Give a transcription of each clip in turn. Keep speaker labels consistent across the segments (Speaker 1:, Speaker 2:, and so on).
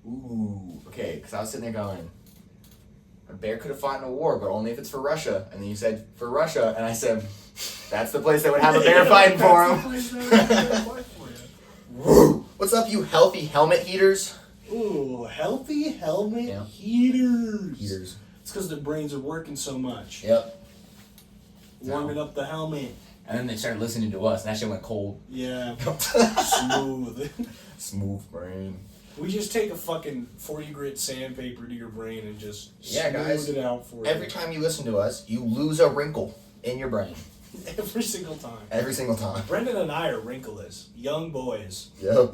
Speaker 1: Ooh, okay, because I was sitting there going, a bear could have fought in a war, but only if it's for Russia. And then you said, for Russia, and I said, that's the place that would have a bear fighting for him. Woo! What's up, you healthy helmet heaters?
Speaker 2: Ooh, healthy helmet heaters.
Speaker 1: Heaters.
Speaker 2: It's because their brains are working so much.
Speaker 1: Yep.
Speaker 2: Warming up the helmet.
Speaker 1: And then they started listening to us, and that shit went cold.
Speaker 2: Yeah. Smooth.
Speaker 1: Smooth brain.
Speaker 2: We just take a fucking 40 grit sandpaper to your brain and just
Speaker 1: guys,
Speaker 2: smooth it out for you.
Speaker 1: Every time you listen to us, you lose a wrinkle in your brain.
Speaker 2: Every single time.
Speaker 1: Every single time.
Speaker 2: Brendan and I are wrinkleless. Young boys.
Speaker 1: Yep.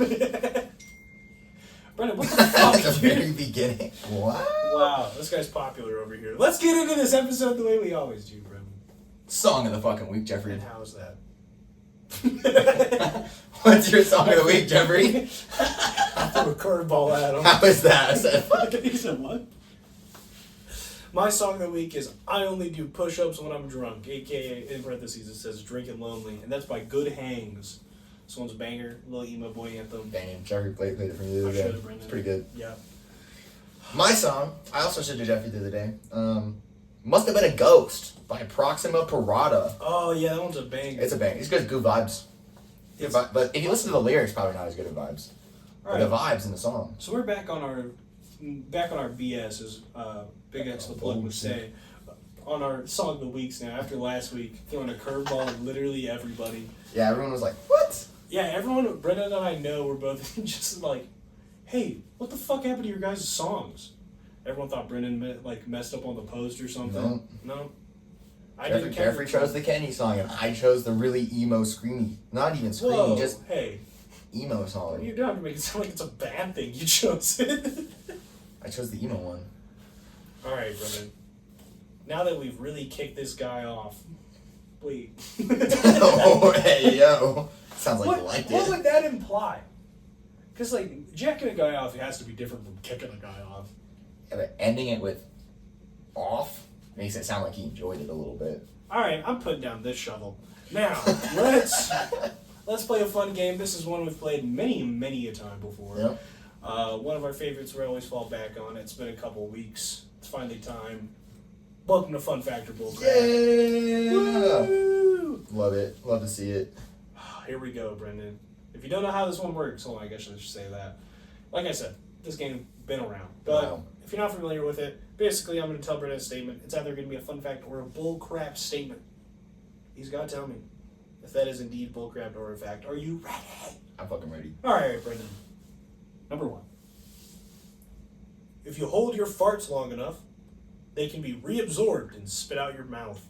Speaker 2: Brendan, what the fuck?
Speaker 1: At the very beginning. Wow.
Speaker 2: Wow, this guy's popular over here. Let's get into this episode the way we always do, Brendan.
Speaker 1: Song of the fucking week, Jeffrey.
Speaker 2: And how's that?
Speaker 1: What's your song of the week, Jeffrey?
Speaker 2: I threw a curveball at him.
Speaker 1: How is that? I said, fuck.
Speaker 2: He said, what? My song of the week is I Only Do Push-Ups When I'm Drunk, a.k.a. in parentheses it says Drinking Lonely, and that's by Good Hangs. This one's a banger, little emo boy anthem.
Speaker 1: Damn, Jeffrey played it for me the other day. It's pretty good.
Speaker 2: Yeah.
Speaker 1: My song, I also said to Jeffrey the other day, Must Have Been a Ghost by Proxima Parada.
Speaker 2: Oh, yeah, that one's a banger.
Speaker 1: It's a banger. It's good vibes. But if you listen to the lyrics, probably not as good of vibes. But the vibes in the song.
Speaker 2: So we're back on our BS, as Big X the Plug would say. On our song of the weeks now, after last week, throwing a curveball at literally everybody.
Speaker 1: Yeah, everyone was like, what?
Speaker 2: Yeah, everyone, Brendan and I know, were both just like, hey, what the fuck happened to your guys' songs? Everyone thought Brendan messed up on the post or something. No.
Speaker 1: Jeffrey chose the Kenny song, and I chose the really emo, screamy, not even screamy, just emo song.
Speaker 2: You don't have to make it sound like it's a bad thing. You chose it.
Speaker 1: I chose the emo one.
Speaker 2: All right, Brendan. Now that we've really kicked this guy off, wait.
Speaker 1: Oh, hey, yo. Sounds like you liked it.
Speaker 2: What would that imply? Because, jacking a guy off has to be different from kicking a guy off.
Speaker 1: Yeah, but ending it with off makes it sound like he enjoyed it a little bit.
Speaker 2: All right, I'm putting down this shovel. Now, let's play a fun game. This is one we've played many a time before.
Speaker 1: Yep.
Speaker 2: One of our favorites we always fall back on. It's been a couple weeks. It's finally time. Welcome to Fun Factor Bullcrap.
Speaker 1: Yeah!
Speaker 2: Woo!
Speaker 1: Love it. Love to see it.
Speaker 2: Here we go, Brendan. If you don't know how this one works, hold on, I guess I should say that. Like I said, this game's been around. But if you're not familiar with it, basically I'm going to tell Brendan a statement. It's either going to be a fun fact or a bullcrap statement. He's got to tell me if that is indeed bullcrap or a fact. Are you ready?
Speaker 1: I'm fucking ready.
Speaker 2: All right, Brendan. Number 1. If you hold your farts long enough, they can be reabsorbed and spit out your mouth.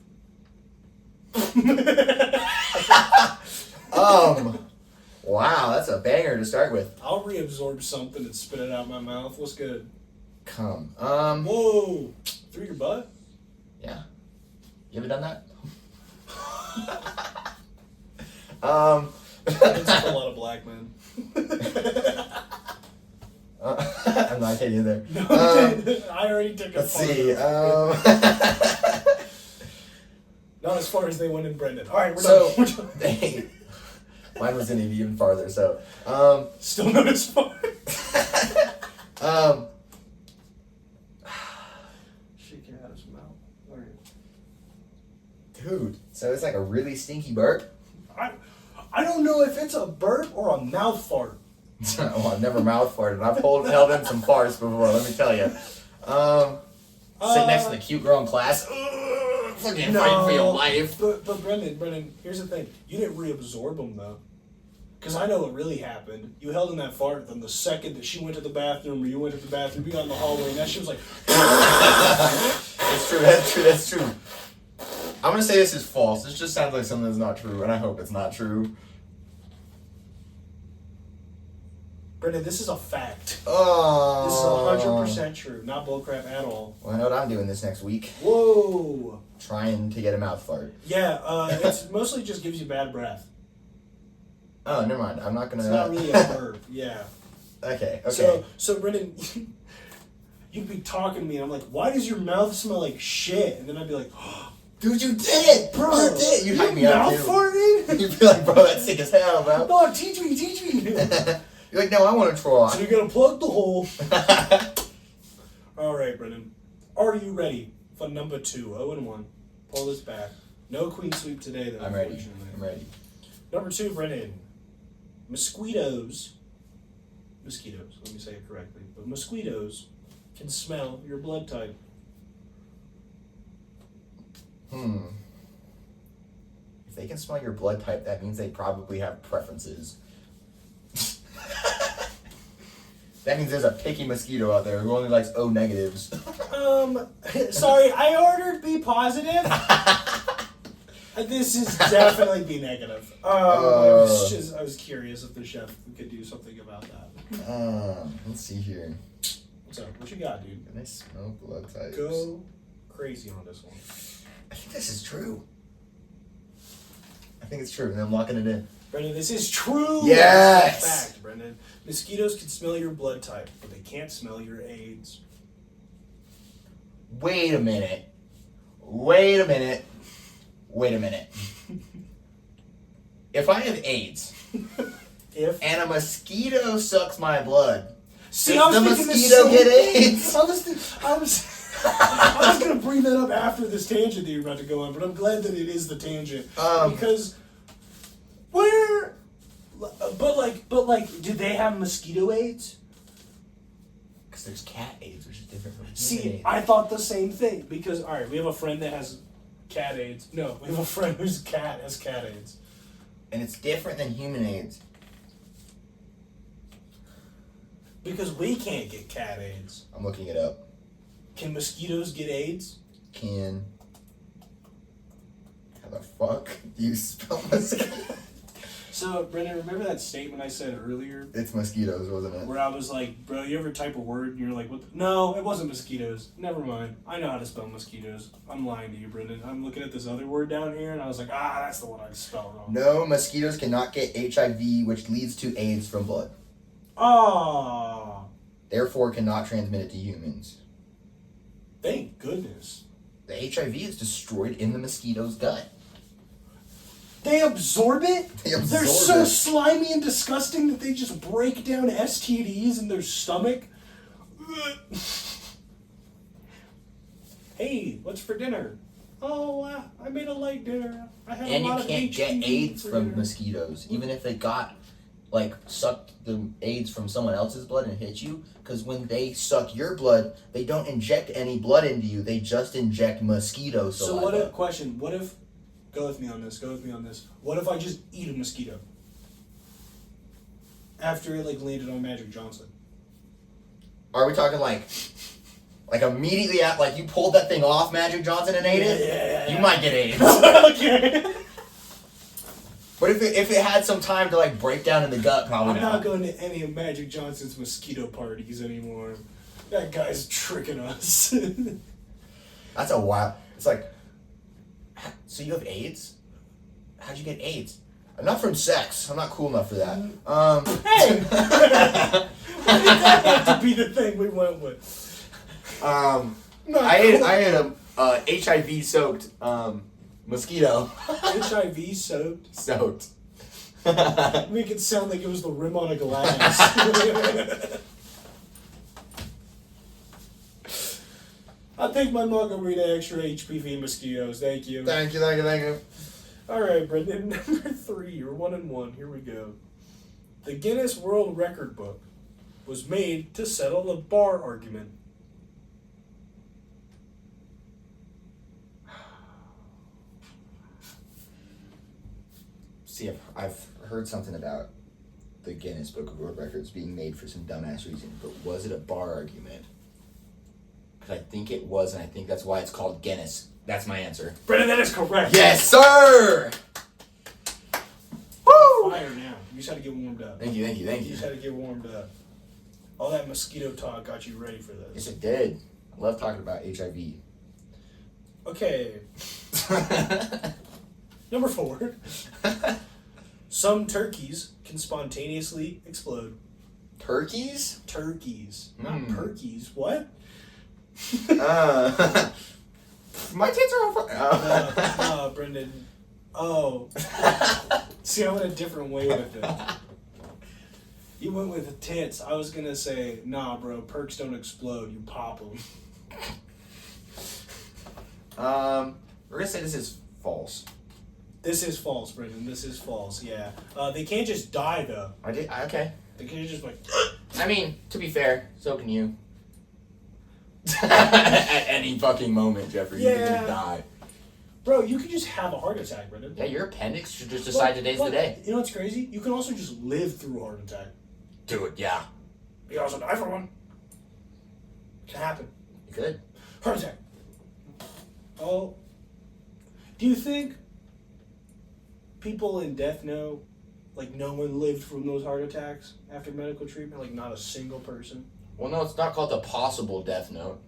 Speaker 1: Wow, that's a banger to start with.
Speaker 2: I'll reabsorb something and spit it out my mouth. What's good?
Speaker 1: Come.
Speaker 2: Whoa! Through your butt?
Speaker 1: Yeah. You ever done that?
Speaker 2: It's like a lot of black men.
Speaker 1: I'm not kidding either.
Speaker 2: No, I already took a
Speaker 1: Let's see.
Speaker 2: Not as far as they went in Brendan. All right, we're done.
Speaker 1: Mine was in even farther. So,
Speaker 2: still not as far. Shake it out of his mouth. All right.
Speaker 1: Dude, so it's like a really stinky burp.
Speaker 2: I don't know if it's a burp or a mouth fart.
Speaker 1: Well, I've never mouth farted. I've held in some farts before, let me tell you. Sit next to the cute girl in class. Fucking fighting for your life.
Speaker 2: But Brendan, here's the thing. You didn't reabsorb them, though. Because I know what really happened. You held in that fart, then the second that she went to the bathroom, or you went to the bathroom, you got in the hallway, and that shit was like...
Speaker 1: That's true. I'm going to say this is false. This just sounds like something that's not true, and I hope it's not true.
Speaker 2: Brendan, this is a fact.
Speaker 1: Oh.
Speaker 2: This is 100% true. Not bullcrap at all.
Speaker 1: Well, I know what I'm doing this next week.
Speaker 2: Whoa.
Speaker 1: Trying to get a mouth fart.
Speaker 2: Yeah, it's mostly just gives you bad breath.
Speaker 1: Oh, never mind. I'm not going to...
Speaker 2: It's not really a burp. Yeah.
Speaker 1: Okay.
Speaker 2: So Brendan, you'd be talking to me, and I'm like, why does your mouth smell like shit? And then I'd be like, oh,
Speaker 1: dude, you did it!
Speaker 2: Bro,
Speaker 1: you did it! You'd hype me up, too.
Speaker 2: Mouth farting?
Speaker 1: You'd be like, bro, that's sick as hell, bro.
Speaker 2: No, teach me.
Speaker 1: You're like, no, I want to try.
Speaker 2: So you're gonna plug the hole. All right, Brendan. Are you ready for number 2? 0-1. Pull this back. No queen sweep today, though.
Speaker 1: I'm ready.
Speaker 2: Number 2, Brendan. Mosquitoes. Let me say it correctly. But mosquitoes can smell your blood type.
Speaker 1: If they can smell your blood type, that means they probably have preferences. That means there's a picky mosquito out there who only likes O negatives.
Speaker 2: Sorry, I ordered B positive. This is definitely B negative. I was curious if the chef could do something about that.
Speaker 1: Let's see here.
Speaker 2: What's up? What you got, dude?
Speaker 1: Can I smell blood types?
Speaker 2: Go crazy on this one.
Speaker 1: I think this is true. I think it's true, and I'm locking it in.
Speaker 2: Brendan, this is true.
Speaker 1: Yes!
Speaker 2: That's a fact, Brendan. Mosquitoes can smell your blood type, but they can't smell your AIDS.
Speaker 1: Wait a minute. If I have AIDS and a mosquito sucks my blood,
Speaker 2: see,
Speaker 1: does the mosquito get AIDS?
Speaker 2: I was going to bring that up after this tangent that you're about to go on, but I'm glad that it is the tangent. Because where... But did they have mosquito AIDS?
Speaker 1: Because there's cat AIDS, which is different from human
Speaker 2: See,
Speaker 1: AIDS.
Speaker 2: I thought the same thing. Because, alright, we have a friend that has cat AIDS. No, we have a friend whose cat has cat AIDS.
Speaker 1: And it's different than human AIDS.
Speaker 2: Because we can't get cat AIDS.
Speaker 1: I'm looking it up.
Speaker 2: Can mosquitoes get AIDS?
Speaker 1: How the fuck do you spell mosquito?
Speaker 2: So, Brendan, remember that statement I said earlier?
Speaker 1: It's mosquitoes, wasn't it?
Speaker 2: Where I was like, bro, you ever type a word and you're like, what? No, it wasn't mosquitoes. Never mind. I know how to spell mosquitoes. I'm lying to you, Brendan. I'm looking at this other word down here and I was like, that's the one I spelled wrong.
Speaker 1: No, mosquitoes cannot get HIV, which leads to AIDS from blood. Therefore, cannot transmit it to humans.
Speaker 2: Thank goodness.
Speaker 1: The HIV is destroyed in the mosquito's gut.
Speaker 2: They absorb it? They're so
Speaker 1: it.
Speaker 2: slimy and disgusting that they just break down STDs in their stomach. Hey, what's for dinner? Oh, I made a light dinner. I had
Speaker 1: And
Speaker 2: a lot
Speaker 1: you can't
Speaker 2: of
Speaker 1: get
Speaker 2: HPV
Speaker 1: AIDS
Speaker 2: for
Speaker 1: from
Speaker 2: dinner.
Speaker 1: mosquitoes, even if they sucked the AIDS from someone else's blood and hit you, because when they suck your blood, they don't inject any blood into you, they just inject mosquito saliva.
Speaker 2: What if, go with me on this, what if I just eat a mosquito? After it, landed on Magic Johnson.
Speaker 1: Are we talking like immediately at, you pulled that thing off Magic Johnson and ate it?
Speaker 2: Yeah.
Speaker 1: You might get AIDS.
Speaker 2: Okay.
Speaker 1: But if it had some time to break down in the gut, probably
Speaker 2: I'm not going to any of Magic Johnson's mosquito parties anymore. That guy's tricking us.
Speaker 1: That's a wild. It's like, so you have AIDS? How'd you get AIDS? Not from sex. I'm not cool enough for that.
Speaker 2: Hey! Why did that have to be the thing we went with?
Speaker 1: I had a HIV soaked mosquito.
Speaker 2: HIV soaked?
Speaker 1: Soaked.
Speaker 2: Make it sound like it was the rim on a glass. I'll take my margarita extra HPV mosquitoes. Thank you.
Speaker 1: Thank you.
Speaker 2: All right, Brendan. Number 3. You're 1-1. Here we go. The Guinness World Record book was made to settle a bar argument.
Speaker 1: See, I've heard something about the Guinness Book of World Records being made for some dumbass reason, but was it a bar argument? Because I think it was, and I think that's why it's called Guinness. That's my answer.
Speaker 2: Brendan, that is correct.
Speaker 1: Yes, sir! Woo!
Speaker 2: Fire now. You just had to get warmed up.
Speaker 1: Thank you.
Speaker 2: You just had to get warmed up. All that mosquito talk got you ready for this.
Speaker 1: Yes, it did. I love talking about HIV.
Speaker 2: Okay. Number 4. Some turkeys can spontaneously explode.
Speaker 1: Turkeys?
Speaker 2: Turkeys. Not perkies. What?
Speaker 1: My tits are on fire.
Speaker 2: Brendan. Oh. See, I went a different way with it. You went with the tits. I was gonna say, nah, bro. Perks don't explode. You pop them.
Speaker 1: We're gonna say this is false.
Speaker 2: This is false, Brendan. This is false. Yeah. They can't just die though.
Speaker 1: Okay.
Speaker 2: They can't just like.
Speaker 1: I mean, to be fair, so can you. At any fucking moment, Jeffrey, you can just die.
Speaker 2: Bro, you could just have a heart attack, Brendan.
Speaker 1: Yeah, your appendix should just decide today's the day.
Speaker 2: You know what's crazy? You can also just live through a heart attack.
Speaker 1: Dude, yeah.
Speaker 2: You can also die for one. It can happen.
Speaker 1: You could.
Speaker 2: Heart attack. Oh. Do you think people in death know, like, no one lived from those heart attacks after medical treatment? Like, not a single person?
Speaker 1: Well, no, it's not called the possible death note.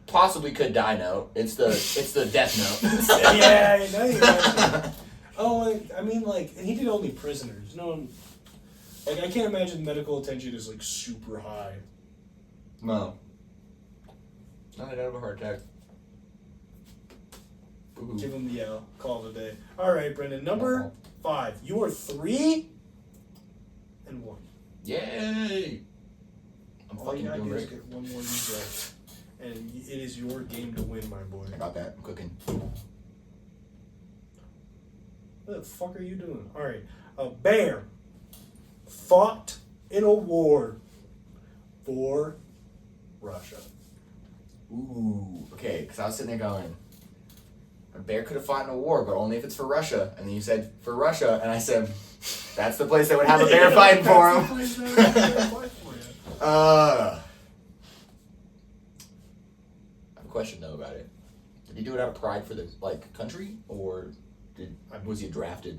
Speaker 1: Possibly could die note. It's the death note.
Speaker 2: Yeah, I know you imagine. Oh, I mean, like, and he did only prisoners. No one, like, I can't imagine medical attention is, like, super high.
Speaker 1: No. No, I don't have a heart attack. Ooh.
Speaker 2: Give him the L. Call it a day. All right, Brendan. Number 5. You are 3-1.
Speaker 1: Yay! I'm
Speaker 2: All
Speaker 1: fucking
Speaker 2: you gotta
Speaker 1: doing
Speaker 2: do is
Speaker 1: great.
Speaker 2: get one more use right, and it is your game to win, my boy.
Speaker 1: I got that. I'm cooking.
Speaker 2: What the fuck are you doing? All right. A bear fought in a war for Russia.
Speaker 1: Ooh. Okay, because I was sitting there going, a bear could have fought in a war, but only if it's for Russia. And then you said, for Russia. And I said, that's the place that would have a bear fighting for him. I have a question, though, about it. Did he do it out of pride for the, like, country? Or was he drafted?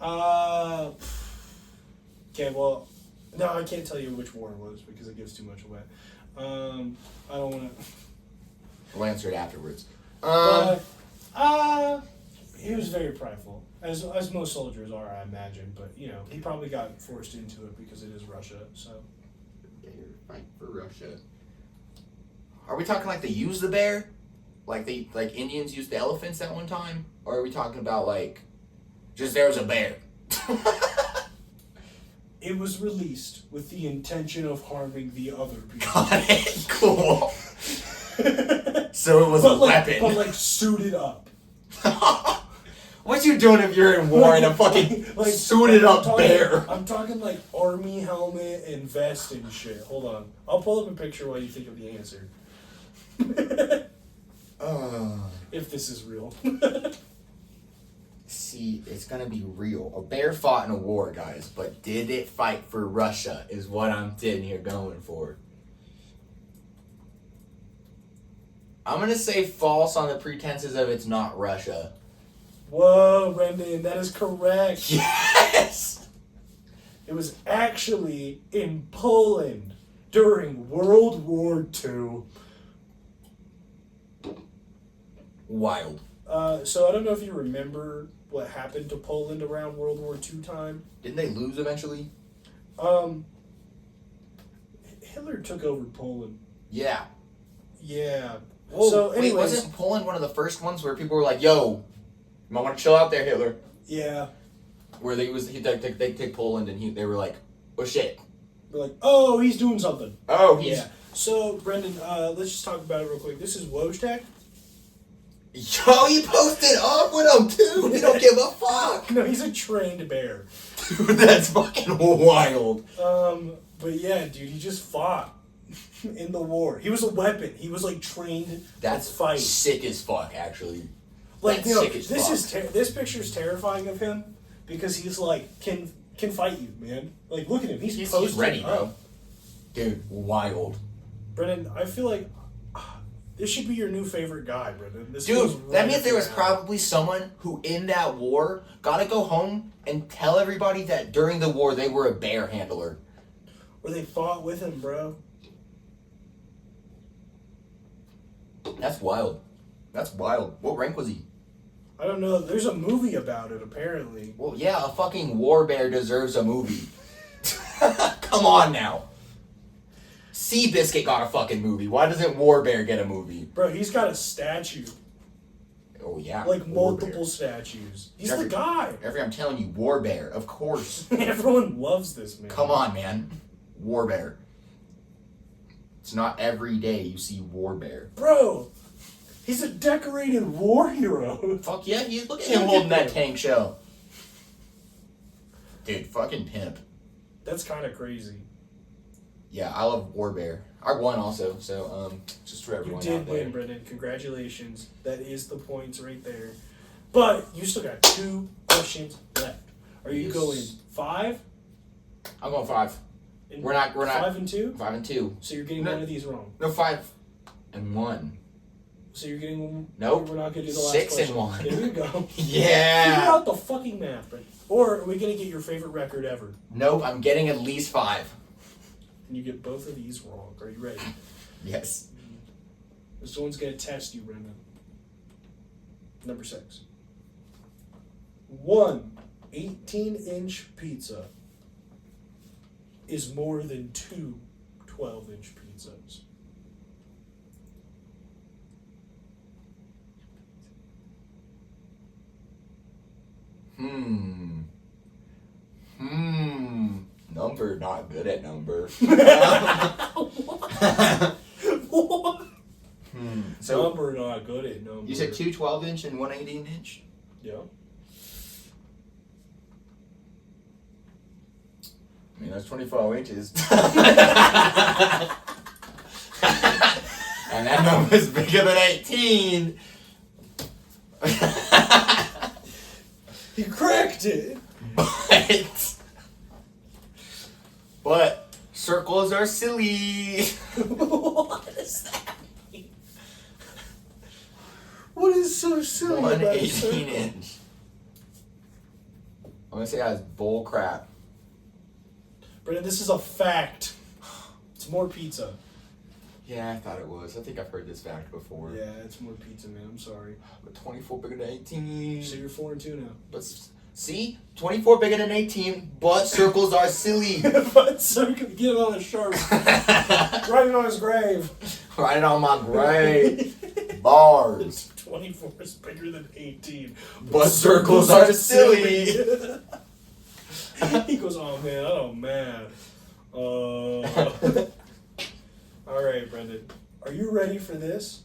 Speaker 2: Okay, well, no, I can't tell you which war it was because it gives too much away. I don't want to...
Speaker 1: We'll answer it afterwards.
Speaker 2: He was very prideful, as most soldiers are, I imagine. But you know, he probably got forced into it because it is Russia. So,
Speaker 1: Bear fight for Russia. Are we talking like they use the bear, like Indians used the elephants at one time, or are we talking about like just there was a bear?
Speaker 2: it was released with the intention of harming the other people.
Speaker 1: Got it. Cool. So it was a weapon.
Speaker 2: But like suited up.
Speaker 1: What you doing if you're in war in a fucking suited up bear?
Speaker 2: I'm talking like army helmet and vest and shit. Hold on. I'll pull up a picture while you think of the answer. If this is real.
Speaker 1: See, it's gonna be real. A bear fought in a war, guys, but did it fight for Russia is what I'm sitting here going for. I'm gonna say false on the pretenses of it's not Russia.
Speaker 2: Whoa, Brendan, that is correct.
Speaker 1: Yes!
Speaker 2: It was actually in Poland during World War II.
Speaker 1: Wild.
Speaker 2: So I don't know if you remember what happened to Poland around World War II time.
Speaker 1: Didn't they lose eventually?
Speaker 2: Hitler took over Poland.
Speaker 1: Yeah.
Speaker 2: Yeah.
Speaker 1: Whoa,
Speaker 2: So,
Speaker 1: wait,
Speaker 2: anyways,
Speaker 1: wasn't Poland one of the first ones where people were like, yo, you might want to chill out there, Hitler?
Speaker 2: yeah.
Speaker 1: Where they take Poland and they were like, oh shit.
Speaker 2: They're like, oh, he's doing something.
Speaker 1: Oh, he's...
Speaker 2: Yeah. So, Brendan, let's just talk about it real quick. This is Wojtek.
Speaker 1: Yo, he posted up with him too. He don't give a fuck.
Speaker 2: No, he's a trained bear.
Speaker 1: Dude, that's fucking wild.
Speaker 2: But yeah, dude, he just fought in the war. He was a weapon. He was like trained
Speaker 1: That's
Speaker 2: to fight.
Speaker 1: sick as fuck, actually.
Speaker 2: Like,
Speaker 1: That's
Speaker 2: you know,
Speaker 1: sick as fuck.
Speaker 2: this picture's terrifying of him because he's like can fight you, man. Like, look at him. He's posted
Speaker 1: ready,
Speaker 2: up.
Speaker 1: bro. Dude, wild.
Speaker 2: Brendan, I feel like this should be your new favorite guy, Brendan. This
Speaker 1: Dude,
Speaker 2: goes
Speaker 1: that
Speaker 2: right
Speaker 1: means
Speaker 2: up
Speaker 1: there
Speaker 2: your
Speaker 1: was
Speaker 2: alley.
Speaker 1: probably someone who in that war gotta go home and tell everybody that during the war they were a bear handler.
Speaker 2: Or they fought with him, bro.
Speaker 1: That's wild. That's wild. What rank was he?
Speaker 2: I don't know. There's a movie about it, apparently.
Speaker 1: Well, yeah, a fucking war bear deserves a movie. Come on now. Seabiscuit got a fucking movie. Why doesn't War Bear get a movie?
Speaker 2: Bro, he's got a statue.
Speaker 1: Oh yeah.
Speaker 2: Like
Speaker 1: War
Speaker 2: multiple
Speaker 1: Bear.
Speaker 2: statues. He's
Speaker 1: Jeffrey,
Speaker 2: the guy.
Speaker 1: I'm telling you, War Bear, of course.
Speaker 2: Everyone loves this man.
Speaker 1: Come on, man. War Bear. It's not every day you see War Bear.
Speaker 2: Bro, he's a decorated war hero.
Speaker 1: Fuck yeah, look at him holding that tank shell. Dude, fucking pimp.
Speaker 2: That's kind of crazy.
Speaker 1: Yeah, I love War Bear. I won also, so just for
Speaker 2: You
Speaker 1: everyone
Speaker 2: did
Speaker 1: out there.
Speaker 2: win, Brendan. Congratulations. That is the points right there. But you still got 2 questions left. Are you
Speaker 1: Yes.
Speaker 2: going 5?
Speaker 1: I'm going 5.
Speaker 2: And
Speaker 1: We're not
Speaker 2: 5 and 2?
Speaker 1: 5 and 2.
Speaker 2: So you're getting
Speaker 1: No.
Speaker 2: one of these wrong.
Speaker 1: No, 5 and 1.
Speaker 2: So you're getting.
Speaker 1: Nope.
Speaker 2: We're not going to do the last
Speaker 1: 6
Speaker 2: question.
Speaker 1: and 1.
Speaker 2: There you go. Figure
Speaker 1: Yeah.
Speaker 2: out the fucking math, Brendan. Or are we going to get your favorite record ever?
Speaker 1: Nope, I'm getting at least 5.
Speaker 2: And you get both of these wrong. Are you ready?
Speaker 1: Yes.
Speaker 2: This one's going to test you, Brendan. Number 6. 1 18-inch pizza is more than 2 12-inch pizzas.
Speaker 1: Number, not good at number.
Speaker 2: What?
Speaker 1: So,
Speaker 2: Number not good at number.
Speaker 1: you said 2 12-inch and 1 18-inch?
Speaker 2: Yeah.
Speaker 1: I mean, that's 24 inches. And that number's bigger than 18.
Speaker 2: You cracked it.
Speaker 1: But circles are silly.
Speaker 2: What does that mean? What is so silly
Speaker 1: 1
Speaker 2: about a circle?
Speaker 1: 18-inch. I'm gonna say that's bull crap.
Speaker 2: Brendan, this is a fact. It's more pizza.
Speaker 1: Yeah, I thought it was. I think I've heard this fact before.
Speaker 2: Yeah, it's more pizza, man. I'm sorry.
Speaker 1: But 24 bigger than 18.
Speaker 2: So you're 4 and 2 now.
Speaker 1: But see, 24 bigger than 18, but circles are silly.
Speaker 2: But so get him on a sharp. Write it on his grave.
Speaker 1: Write it on my grave. Bars.
Speaker 2: 24 is bigger than 18.
Speaker 1: But circles are silly.
Speaker 2: He goes, oh man, oh man. Alright, Brendan. Are you ready for this?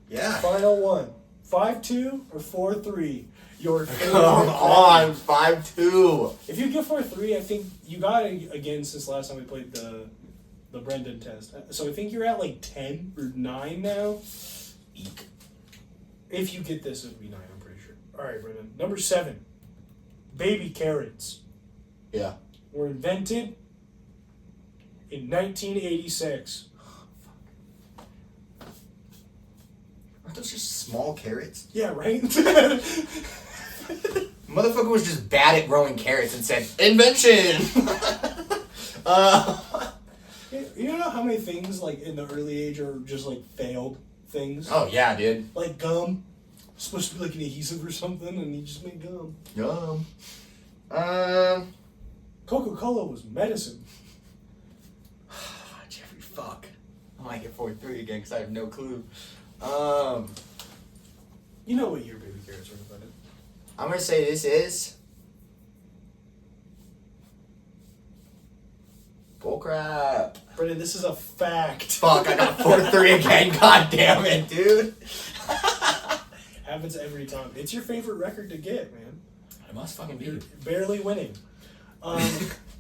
Speaker 1: Yeah.
Speaker 2: Final one. 5-2 or 4-3? Your favorite.
Speaker 1: Come on, 5-2.
Speaker 2: If you get 4-3, I think you got it again since last time we played the Brendan test. So I think you're at like 10 or 9 now.
Speaker 1: Eek.
Speaker 2: If you get this, it'll be 9, I'm pretty sure. Alright, Brendan. Number 7. Baby carrots
Speaker 1: Yeah.
Speaker 2: were invented in 1986.
Speaker 1: Aren't those just small carrots?
Speaker 2: Yeah, right?
Speaker 1: Motherfucker was just bad at growing carrots and said, invention!
Speaker 2: You know how many things like in the early age are just like failed things?
Speaker 1: Oh, yeah, dude.
Speaker 2: Like gum. It's supposed to be like an adhesive or something, and you just made gum.
Speaker 1: Yum.
Speaker 2: Coca-Cola was medicine.
Speaker 1: Jeffrey, fuck. I might get 4-3 again because I have no clue.
Speaker 2: You know what year baby carrots were invented?
Speaker 1: I'm gonna say this is bullcrap.
Speaker 2: Brendan, this is a fact.
Speaker 1: Fuck, I got 4-3 again. God damn it, dude.
Speaker 2: Happens every time. It's your favorite record to get, man.
Speaker 1: I must fucking
Speaker 2: You're
Speaker 1: be.
Speaker 2: barely winning.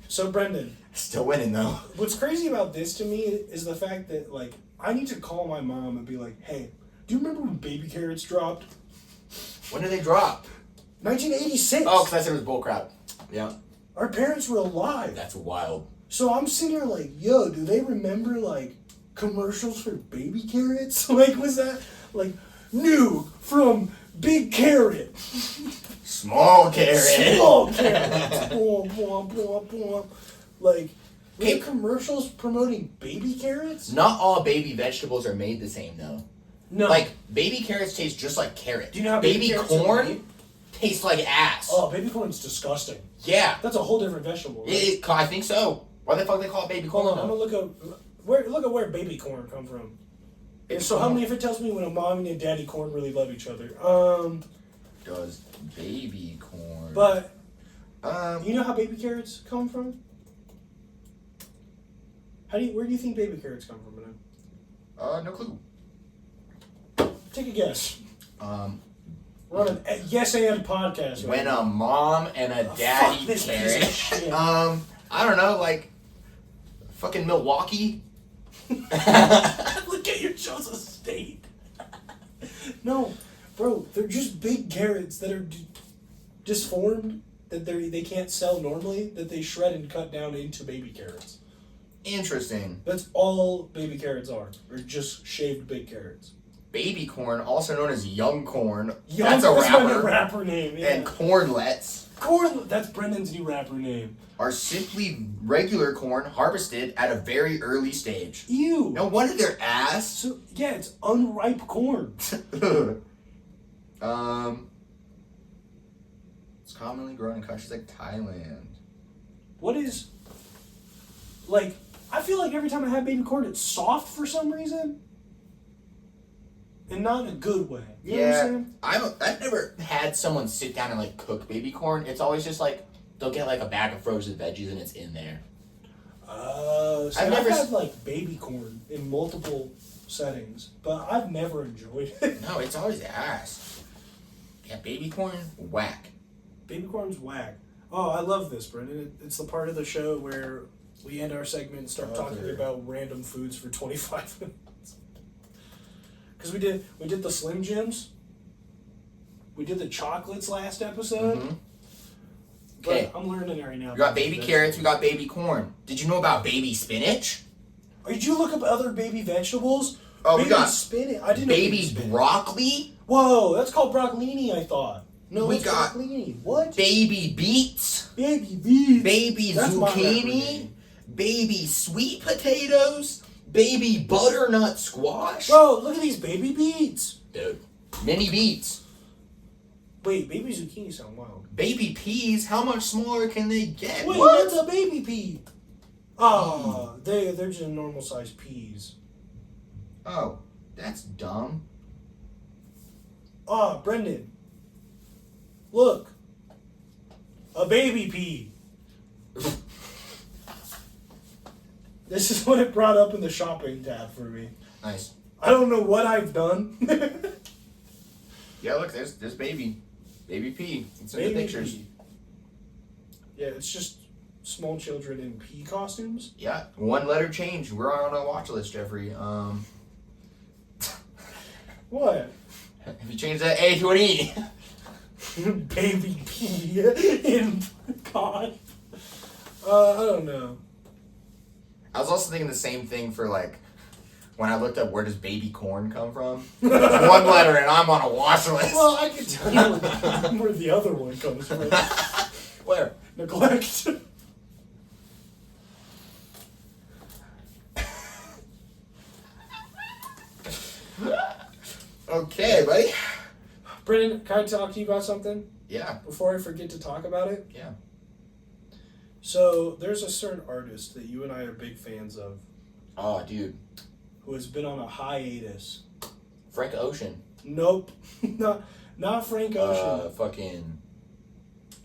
Speaker 2: So Brendan,
Speaker 1: Still winning though.
Speaker 2: what's crazy about this to me is the fact that like I need to call my mom and be like, hey, do you remember when baby carrots dropped?
Speaker 1: When did they drop?
Speaker 2: 1986.
Speaker 1: Oh, because I said it was bullcrap. Yeah.
Speaker 2: Our parents were alive.
Speaker 1: That's wild.
Speaker 2: So I'm sitting here like, yo, do they remember like commercials for baby carrots? Like, was that like new from Big Carrot?
Speaker 1: Small carrot.
Speaker 2: Small carrot. Bwah, bwah, bwah, bwah. Like, were
Speaker 1: Okay.
Speaker 2: there commercials promoting baby carrots?
Speaker 1: Not all baby vegetables are made the same though.
Speaker 2: No.
Speaker 1: Like, baby carrots taste just like carrot.
Speaker 2: Do you know how
Speaker 1: baby
Speaker 2: carrots are
Speaker 1: corn
Speaker 2: made?
Speaker 1: tastes like ass.
Speaker 2: Oh, baby corn's disgusting.
Speaker 1: Yeah.
Speaker 2: That's a whole different vegetable. Right?
Speaker 1: I think so. Why the fuck they call it baby corn?
Speaker 2: Hold on, I'm gonna look at where baby corn come from. So help me if it tells me when a mommy and daddy corn really love each other.
Speaker 1: Does baby corn?
Speaker 2: But you know how baby carrots come from? Where do you think baby carrots come from, man?
Speaker 1: No clue.
Speaker 2: Take a guess. We're on a yes and podcast.
Speaker 1: When
Speaker 2: now.
Speaker 1: a mom and a daddy
Speaker 2: fuck this
Speaker 1: carrot.
Speaker 2: piece of shit.
Speaker 1: I don't know, like fucking Milwaukee.
Speaker 2: Look at your chosen state. No, bro, they're just big carrots that are disformed, that they can't sell normally, that they shred and cut down into baby carrots.
Speaker 1: Interesting.
Speaker 2: That's all baby carrots are just shaved big carrots.
Speaker 1: Baby corn, also known as young corn.
Speaker 2: That's
Speaker 1: a
Speaker 2: my
Speaker 1: rapper.
Speaker 2: rapper name. Yeah.
Speaker 1: And cornlets.
Speaker 2: That's Brendan's new rapper name.
Speaker 1: Are simply regular corn harvested at a very early stage.
Speaker 2: Ew.
Speaker 1: No wonder they're ass.
Speaker 2: So yeah, it's unripe corn.
Speaker 1: It's commonly grown in countries like Thailand.
Speaker 2: What is, like, I feel like every time I have baby corn, it's soft for some reason. And not in a good way. You know what I'm saying?
Speaker 1: I've never had someone sit down and like cook baby corn. It's always just like they'll get like a bag of frozen veggies and it's in there.
Speaker 2: I've had like baby corn in multiple settings, but I've never enjoyed it.
Speaker 1: No, it's always ass. Yeah, baby corn, whack.
Speaker 2: Baby corn's whack. Oh, I love this, Brendan. It's the part of the show where we end our segment and start talking about random foods for 25 minutes. Because we did the Slim Jims. We did the chocolates last episode.
Speaker 1: Mm-hmm.
Speaker 2: Okay. But I'm learning right now.
Speaker 1: We got baby carrots, we got baby corn. Did you know about baby spinach?
Speaker 2: Did you look up other baby vegetables?
Speaker 1: Oh,
Speaker 2: baby
Speaker 1: we got
Speaker 2: spinach. I didn't
Speaker 1: baby
Speaker 2: know
Speaker 1: broccoli.
Speaker 2: Whoa, that's called broccolini, I thought. No,
Speaker 1: we
Speaker 2: it's
Speaker 1: got
Speaker 2: broccolini. What?
Speaker 1: Baby beets.
Speaker 2: Baby beets.
Speaker 1: Baby
Speaker 2: that's
Speaker 1: zucchini. Baby sweet potatoes. Baby butternut squash.
Speaker 2: Bro, look at these baby beets.
Speaker 1: Dude, mini beets.
Speaker 2: Wait, baby zucchini sound wild.
Speaker 1: Baby peas, how much smaller can they get?
Speaker 2: Wait,
Speaker 1: what?
Speaker 2: What's a baby pea? Oh, they're just normal sized peas.
Speaker 1: Oh, that's dumb.
Speaker 2: Oh, Brendan. Look. A baby pea. This is what it brought up in the shopping tab for me.
Speaker 1: Nice.
Speaker 2: I don't know what I've done.
Speaker 1: Yeah, look, there's baby pea. It's in the pictures.
Speaker 2: Pea. Yeah, it's just small children in pea costumes.
Speaker 1: Yeah, one letter change. We're on a watch list, Jeffrey.
Speaker 2: What?
Speaker 1: If you change that A to an E.
Speaker 2: Baby pea in God. I don't know.
Speaker 1: I was also thinking the same thing for like when I looked up where does baby corn come from. One letter and I'm on a watch list.
Speaker 2: Well, I can tell you where the other one comes from.
Speaker 1: Where?
Speaker 2: Neglect.
Speaker 1: Okay, buddy.
Speaker 2: Brendan, can I talk to you about something?
Speaker 1: Yeah.
Speaker 2: Before I forget to talk about it?
Speaker 1: Yeah.
Speaker 2: So, there's a certain artist that you and I are big fans of.
Speaker 1: Oh, dude.
Speaker 2: Who has been on a hiatus.
Speaker 1: Frank Ocean.
Speaker 2: Nope. not Frank Ocean.
Speaker 1: Fucking...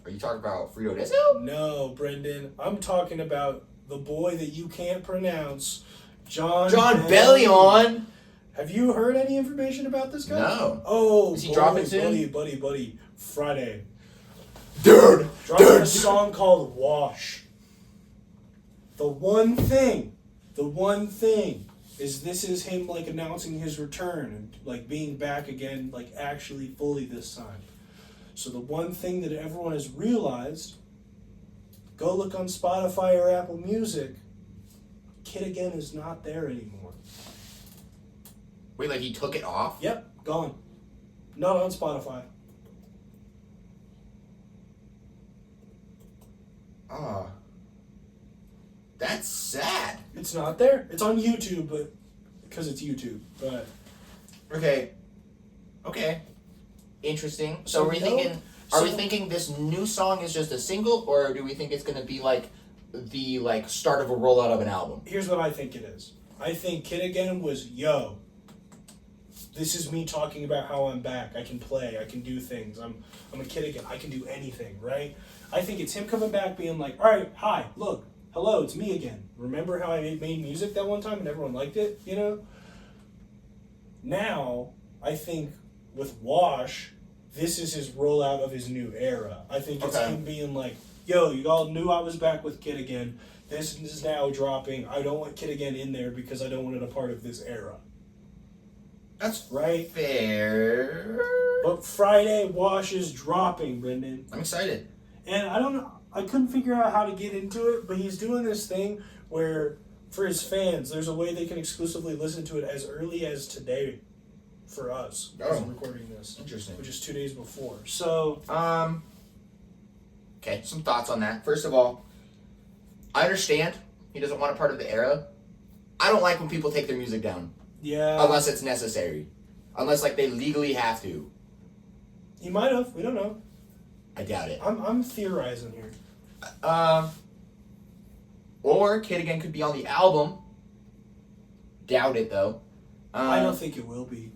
Speaker 1: Are you talking about Frito Disco?
Speaker 2: No, Brendan. I'm talking about the boy that you can't pronounce, Jon
Speaker 1: Bellion.
Speaker 2: Have you heard any information about this guy?
Speaker 1: No.
Speaker 2: Oh,
Speaker 1: is he dropping soon?
Speaker 2: Buddy. Friday.
Speaker 1: Dude.
Speaker 2: Dropping a song called Wash. The one thing is this is him like announcing his return and like being back again, like actually fully this time. So the one thing that everyone has realized, go look on Spotify or Apple Music, Kid Again is not there anymore.
Speaker 1: Wait, like he took it off?
Speaker 2: Yep, gone. Not on Spotify.
Speaker 1: Ah. That's sad.
Speaker 2: It's not there. It's on YouTube, but because it's YouTube. But
Speaker 1: Okay. Interesting. So are we thinking this new song is just a single, or do we think it's gonna be like the start of a rollout of an album?
Speaker 2: Here's what I think it is. I think Kid Again was, yo, This is me talking about how I'm back. I can play. I can do things. I'm a kid again. I can do anything, right? I think it's him coming back being like, all right, hi, look, hello, it's me again. Remember how I made music that one time and everyone liked it, you know? Now, I think with Wash, this is his rollout of his new era. I think it's him being like, yo, you all knew I was back with Kid Again. This is now dropping. I don't want Kid Again in there because I don't want it a part of this era.
Speaker 1: That's
Speaker 2: right.
Speaker 1: Fair.
Speaker 2: But Friday, Wash is dropping, Brendan.
Speaker 1: I'm excited.
Speaker 2: And I don't know. I couldn't figure out how to get into it, but he's doing this thing where, for his fans, there's a way they can exclusively listen to it as early as today for us as I'm recording this.
Speaker 1: Interesting.
Speaker 2: Which is 2 days before. So,
Speaker 1: okay, some thoughts on that. First of all, I understand he doesn't want a part of the era. I don't like when people take their music down.
Speaker 2: Yeah.
Speaker 1: Unless it's necessary. Unless, like, they legally have to.
Speaker 2: He might have. We don't know.
Speaker 1: I doubt it.
Speaker 2: I'm theorizing here.
Speaker 1: Or Kid Again could be on the album. Doubt it, though.
Speaker 2: I don't think it will be.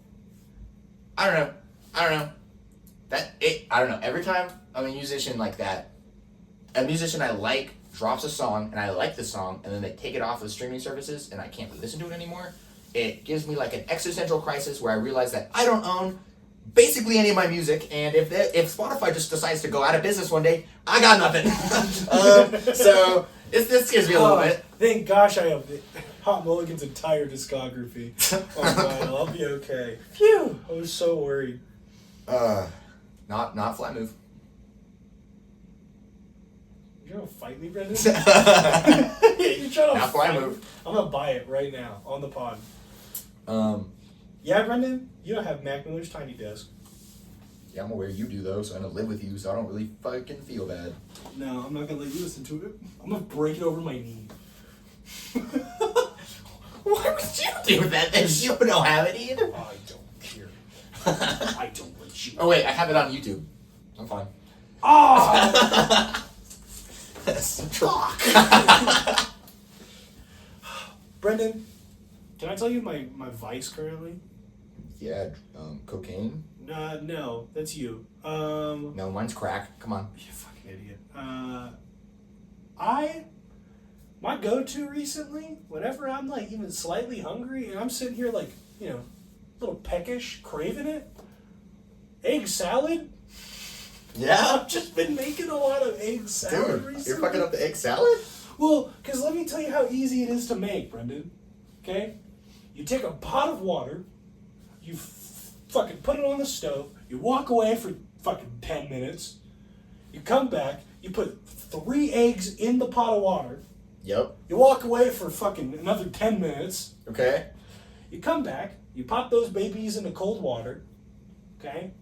Speaker 1: I don't know. I don't know. Every time I'm a musician like that, a musician I like drops a song, and I like the song, and then they take it off of streaming services, and I can't listen to it anymore, it gives me like an existential crisis where I realize that I don't own basically any of my music, and if Spotify just decides to go out of business one day, I got nothing. So this scares me a little bit.
Speaker 2: Thank gosh I have Hot Mulligan's entire discography on vinyl. I'll be okay. Phew! I was so worried.
Speaker 1: Not flat move.
Speaker 2: You're gonna fight me, Brendan? You're trying to
Speaker 1: not flat move.
Speaker 2: I'm gonna buy it right now on the pod. Yeah, Brendan, you don't have Mac Miller's Tiny Desk.
Speaker 1: Yeah, I'm aware you do though, so I'm gonna live with you, so I don't really fucking feel bad.
Speaker 2: No, I'm not gonna let you listen to it. I'm gonna break it over my knee.
Speaker 1: Why would you do that? Then you don't have it either.
Speaker 2: I don't care. I don't let you.
Speaker 1: Oh wait, I have it on YouTube. I'm fine.
Speaker 2: Oh!
Speaker 1: Talk.
Speaker 2: Brendan, can I tell you my vice currently?
Speaker 1: Yeah, cocaine.
Speaker 2: No, that's you.
Speaker 1: No, mine's crack. Come on.
Speaker 2: You fucking idiot. My go-to recently, whenever I'm like even slightly hungry and I'm sitting here like, you know, a little peckish, craving it, egg salad.
Speaker 1: Yeah?
Speaker 2: I've just been making a lot of egg salad
Speaker 1: Dude,
Speaker 2: recently.
Speaker 1: you're fucking up the egg salad?
Speaker 2: Well, because let me tell you how easy it is to make, Brendan. Okay? You take a pot of water, you fucking put it on the stove, you walk away for fucking 10 minutes, you come back, you put 3 eggs in the pot of water,
Speaker 1: Yep.
Speaker 2: you walk away for fucking another 10 minutes,
Speaker 1: Okay.
Speaker 2: you come back, you pop those babies into cold water, okay?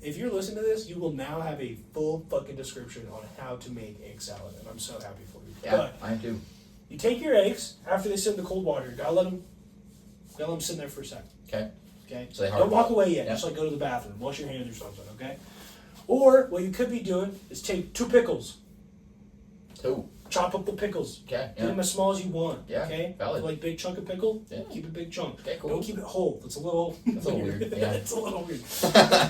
Speaker 2: If you're listening to this, you will now have a full fucking description on how to make egg salad, and I'm so happy for you.
Speaker 1: Yeah,
Speaker 2: But
Speaker 1: I am too.
Speaker 2: you take your eggs after they sit in the cold water. You gotta let them sit in there for a second.
Speaker 1: Okay.
Speaker 2: Okay.
Speaker 1: So they
Speaker 2: don't walk away yet.
Speaker 1: Yeah.
Speaker 2: Just like go to the bathroom, wash your hands or something. Okay. Or what you could be doing is take 2 pickles.
Speaker 1: 2.
Speaker 2: Chop up the pickles.
Speaker 1: Okay.
Speaker 2: Get them as small as you want.
Speaker 1: Yeah,
Speaker 2: Okay.
Speaker 1: valid.
Speaker 2: Like big chunk of pickle.
Speaker 1: Yeah.
Speaker 2: Keep a big chunk.
Speaker 1: Okay, cool.
Speaker 2: Don't keep it whole. That's a little.
Speaker 1: That's a little weird. Yeah.
Speaker 2: It's a little weird.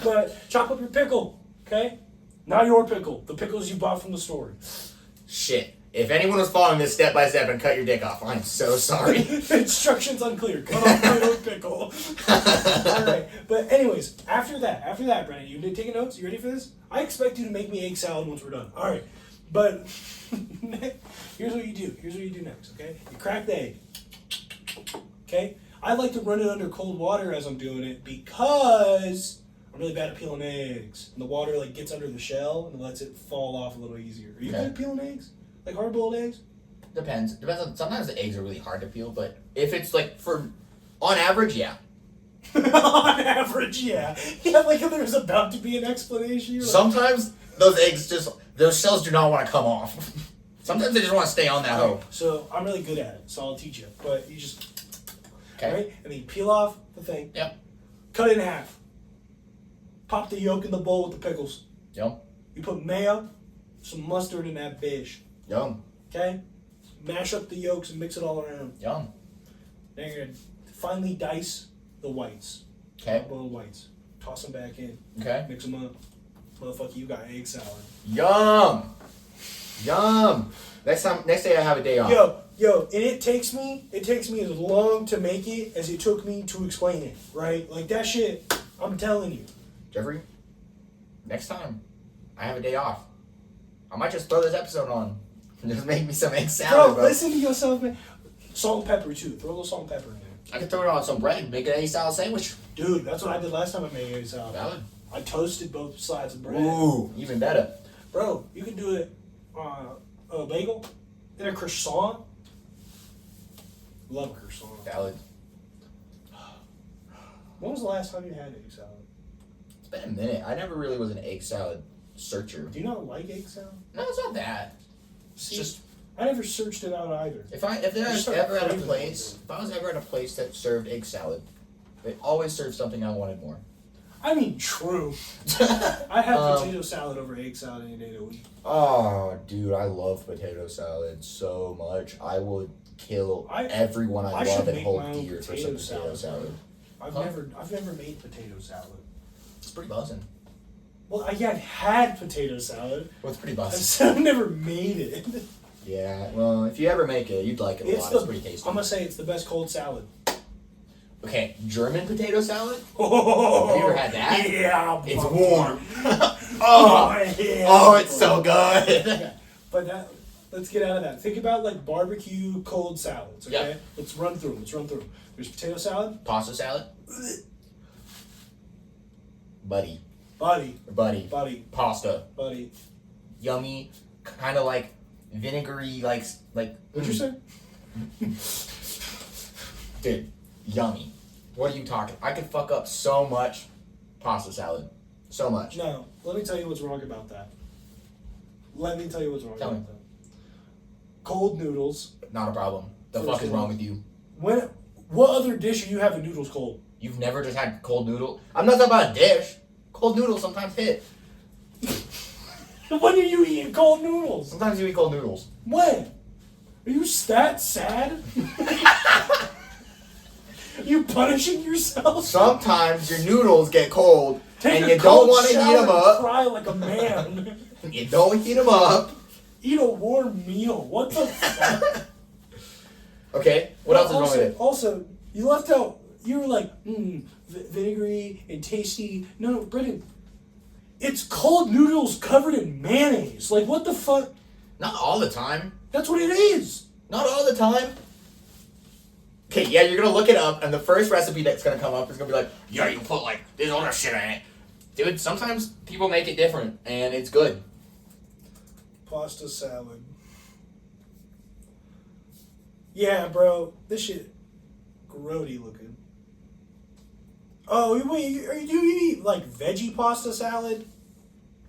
Speaker 2: But chop up your pickle. Okay. Not your pickle. The pickles you bought from the store.
Speaker 1: Shit. If anyone was following this step by step and cut your dick off, I'm so sorry.
Speaker 2: Instructions unclear. Cut off my own pickle. Alright. But anyways, after that, Brennan, you taking notes? You ready for this? I expect you to make me egg salad once we're done. Alright. But here's what you do. Here's what you do next, okay? You crack the egg. Okay? I like to run it under cold water as I'm doing it because I'm really bad at peeling eggs. And the water like gets under the shell and lets it fall off a little easier. Are you good at peeling eggs? Like hard-boiled eggs?
Speaker 1: Depends on, sometimes the eggs are really hard to peel, but if it's like on average, yeah.
Speaker 2: On average, yeah. Yeah, like if there's about to be an explanation. You're like,
Speaker 1: Sometimes those shells do not want to come off. Sometimes they just want to stay on that hoe.
Speaker 2: So I'm really good at it, so I'll teach you. But you just,
Speaker 1: Okay.
Speaker 2: right? And then you peel off the thing.
Speaker 1: Yep.
Speaker 2: Cut it in half. Pop the yolk in the bowl with the pickles.
Speaker 1: Yum.
Speaker 2: You put mayo, some mustard in that bitch.
Speaker 1: Yum.
Speaker 2: Okay? Mash up the yolks and mix it all around.
Speaker 1: Yum.
Speaker 2: Then you're going to finely dice the whites.
Speaker 1: Okay.
Speaker 2: Boiled whites. Toss them back in.
Speaker 1: Okay.
Speaker 2: Mix them up. Motherfucker, you got egg salad.
Speaker 1: Yum. Next day I have a day off.
Speaker 2: Yo, and it takes me as long to make it as it took me to explain it, right? Like that shit, I'm telling you.
Speaker 1: Jeffrey, next time I have a day off, I might just throw this episode on and just make me some egg salad, bro.
Speaker 2: Listen to yourself, man. Salt and pepper too. Throw a little salt and pepper in there.
Speaker 1: I could throw it on some bread and make an egg salad sandwich.
Speaker 2: Dude, that's what I did last time I made egg salad.
Speaker 1: Valid.
Speaker 2: I toasted both sides of bread.
Speaker 1: Ooh, even better.
Speaker 2: Bro, you can do it on a bagel and a croissant. Love a croissant.
Speaker 1: Valid.
Speaker 2: When was the last time you had egg salad?
Speaker 1: It's been a minute. I never really was an egg salad searcher.
Speaker 2: Do you not like egg salad?
Speaker 1: No, it's not that. It's
Speaker 2: See,
Speaker 1: just
Speaker 2: I never searched it out either.
Speaker 1: if I was ever at a place that served egg salad, they always served something I wanted more.
Speaker 2: I mean, true. I have potato salad over egg salad any day of the week.
Speaker 1: Oh, dude, I love potato salad so much. I would kill everyone I love and hold dear for some potato salad.
Speaker 2: I've never made potato salad.
Speaker 1: It's pretty buzzing.
Speaker 2: Well, I had potato salad.
Speaker 1: Well, it's pretty
Speaker 2: I
Speaker 1: buzzing.
Speaker 2: said I've never made it.
Speaker 1: Yeah, well, if you ever make it, you'd like it a lot. It's pretty tasty.
Speaker 2: I'm gonna say it's the best cold salad.
Speaker 1: Okay, German potato salad?
Speaker 2: Oh,
Speaker 1: have you ever had that?
Speaker 2: Yeah,
Speaker 1: it's warm. Oh, it's so good.
Speaker 2: But let's get out of that. Think about like barbecue cold salads. Okay,
Speaker 1: yeah.
Speaker 2: Let's run through them. There's potato salad,
Speaker 1: pasta salad, buddy, pasta,
Speaker 2: buddy,
Speaker 1: yummy, kind of like vinegary, like.
Speaker 2: What'd you say?
Speaker 1: Dude, yummy. What are you talking? I could fuck up so much pasta salad. So much.
Speaker 2: No, let me tell you what's wrong about that.
Speaker 1: Tell me.
Speaker 2: Cold noodles.
Speaker 1: Not a problem. The fuck is wrong with you?
Speaker 2: What other dish are you having noodles cold?
Speaker 1: You've never just had cold noodle? I'm not talking about a dish. Cold noodles sometimes hit.
Speaker 2: When are you eating cold noodles?
Speaker 1: Sometimes you eat cold noodles.
Speaker 2: When? Are you that sad? You punishing yourself?
Speaker 1: Sometimes your noodles get cold
Speaker 2: Take
Speaker 1: and
Speaker 2: a
Speaker 1: you don't want to
Speaker 2: shower
Speaker 1: heat them up.
Speaker 2: And cry like a man.
Speaker 1: You don't heat them up.
Speaker 2: Eat a warm meal. What the fuck?
Speaker 1: Okay, what else is wrong with it?
Speaker 2: Also, you left out. You were like, vinegary and tasty. No, Brendan. It's cold noodles covered in mayonnaise. Like, what the fuck?
Speaker 1: Not all the time.
Speaker 2: That's what it is.
Speaker 1: Not all the time. Okay, yeah, you're gonna look it up, and the first recipe that's gonna come up is gonna be like, yeah, you put like this other shit in it. Dude, sometimes people make it different, and it's good.
Speaker 2: Pasta salad. Yeah, bro, this shit grody looking. Oh, wait, you eat like veggie pasta salad?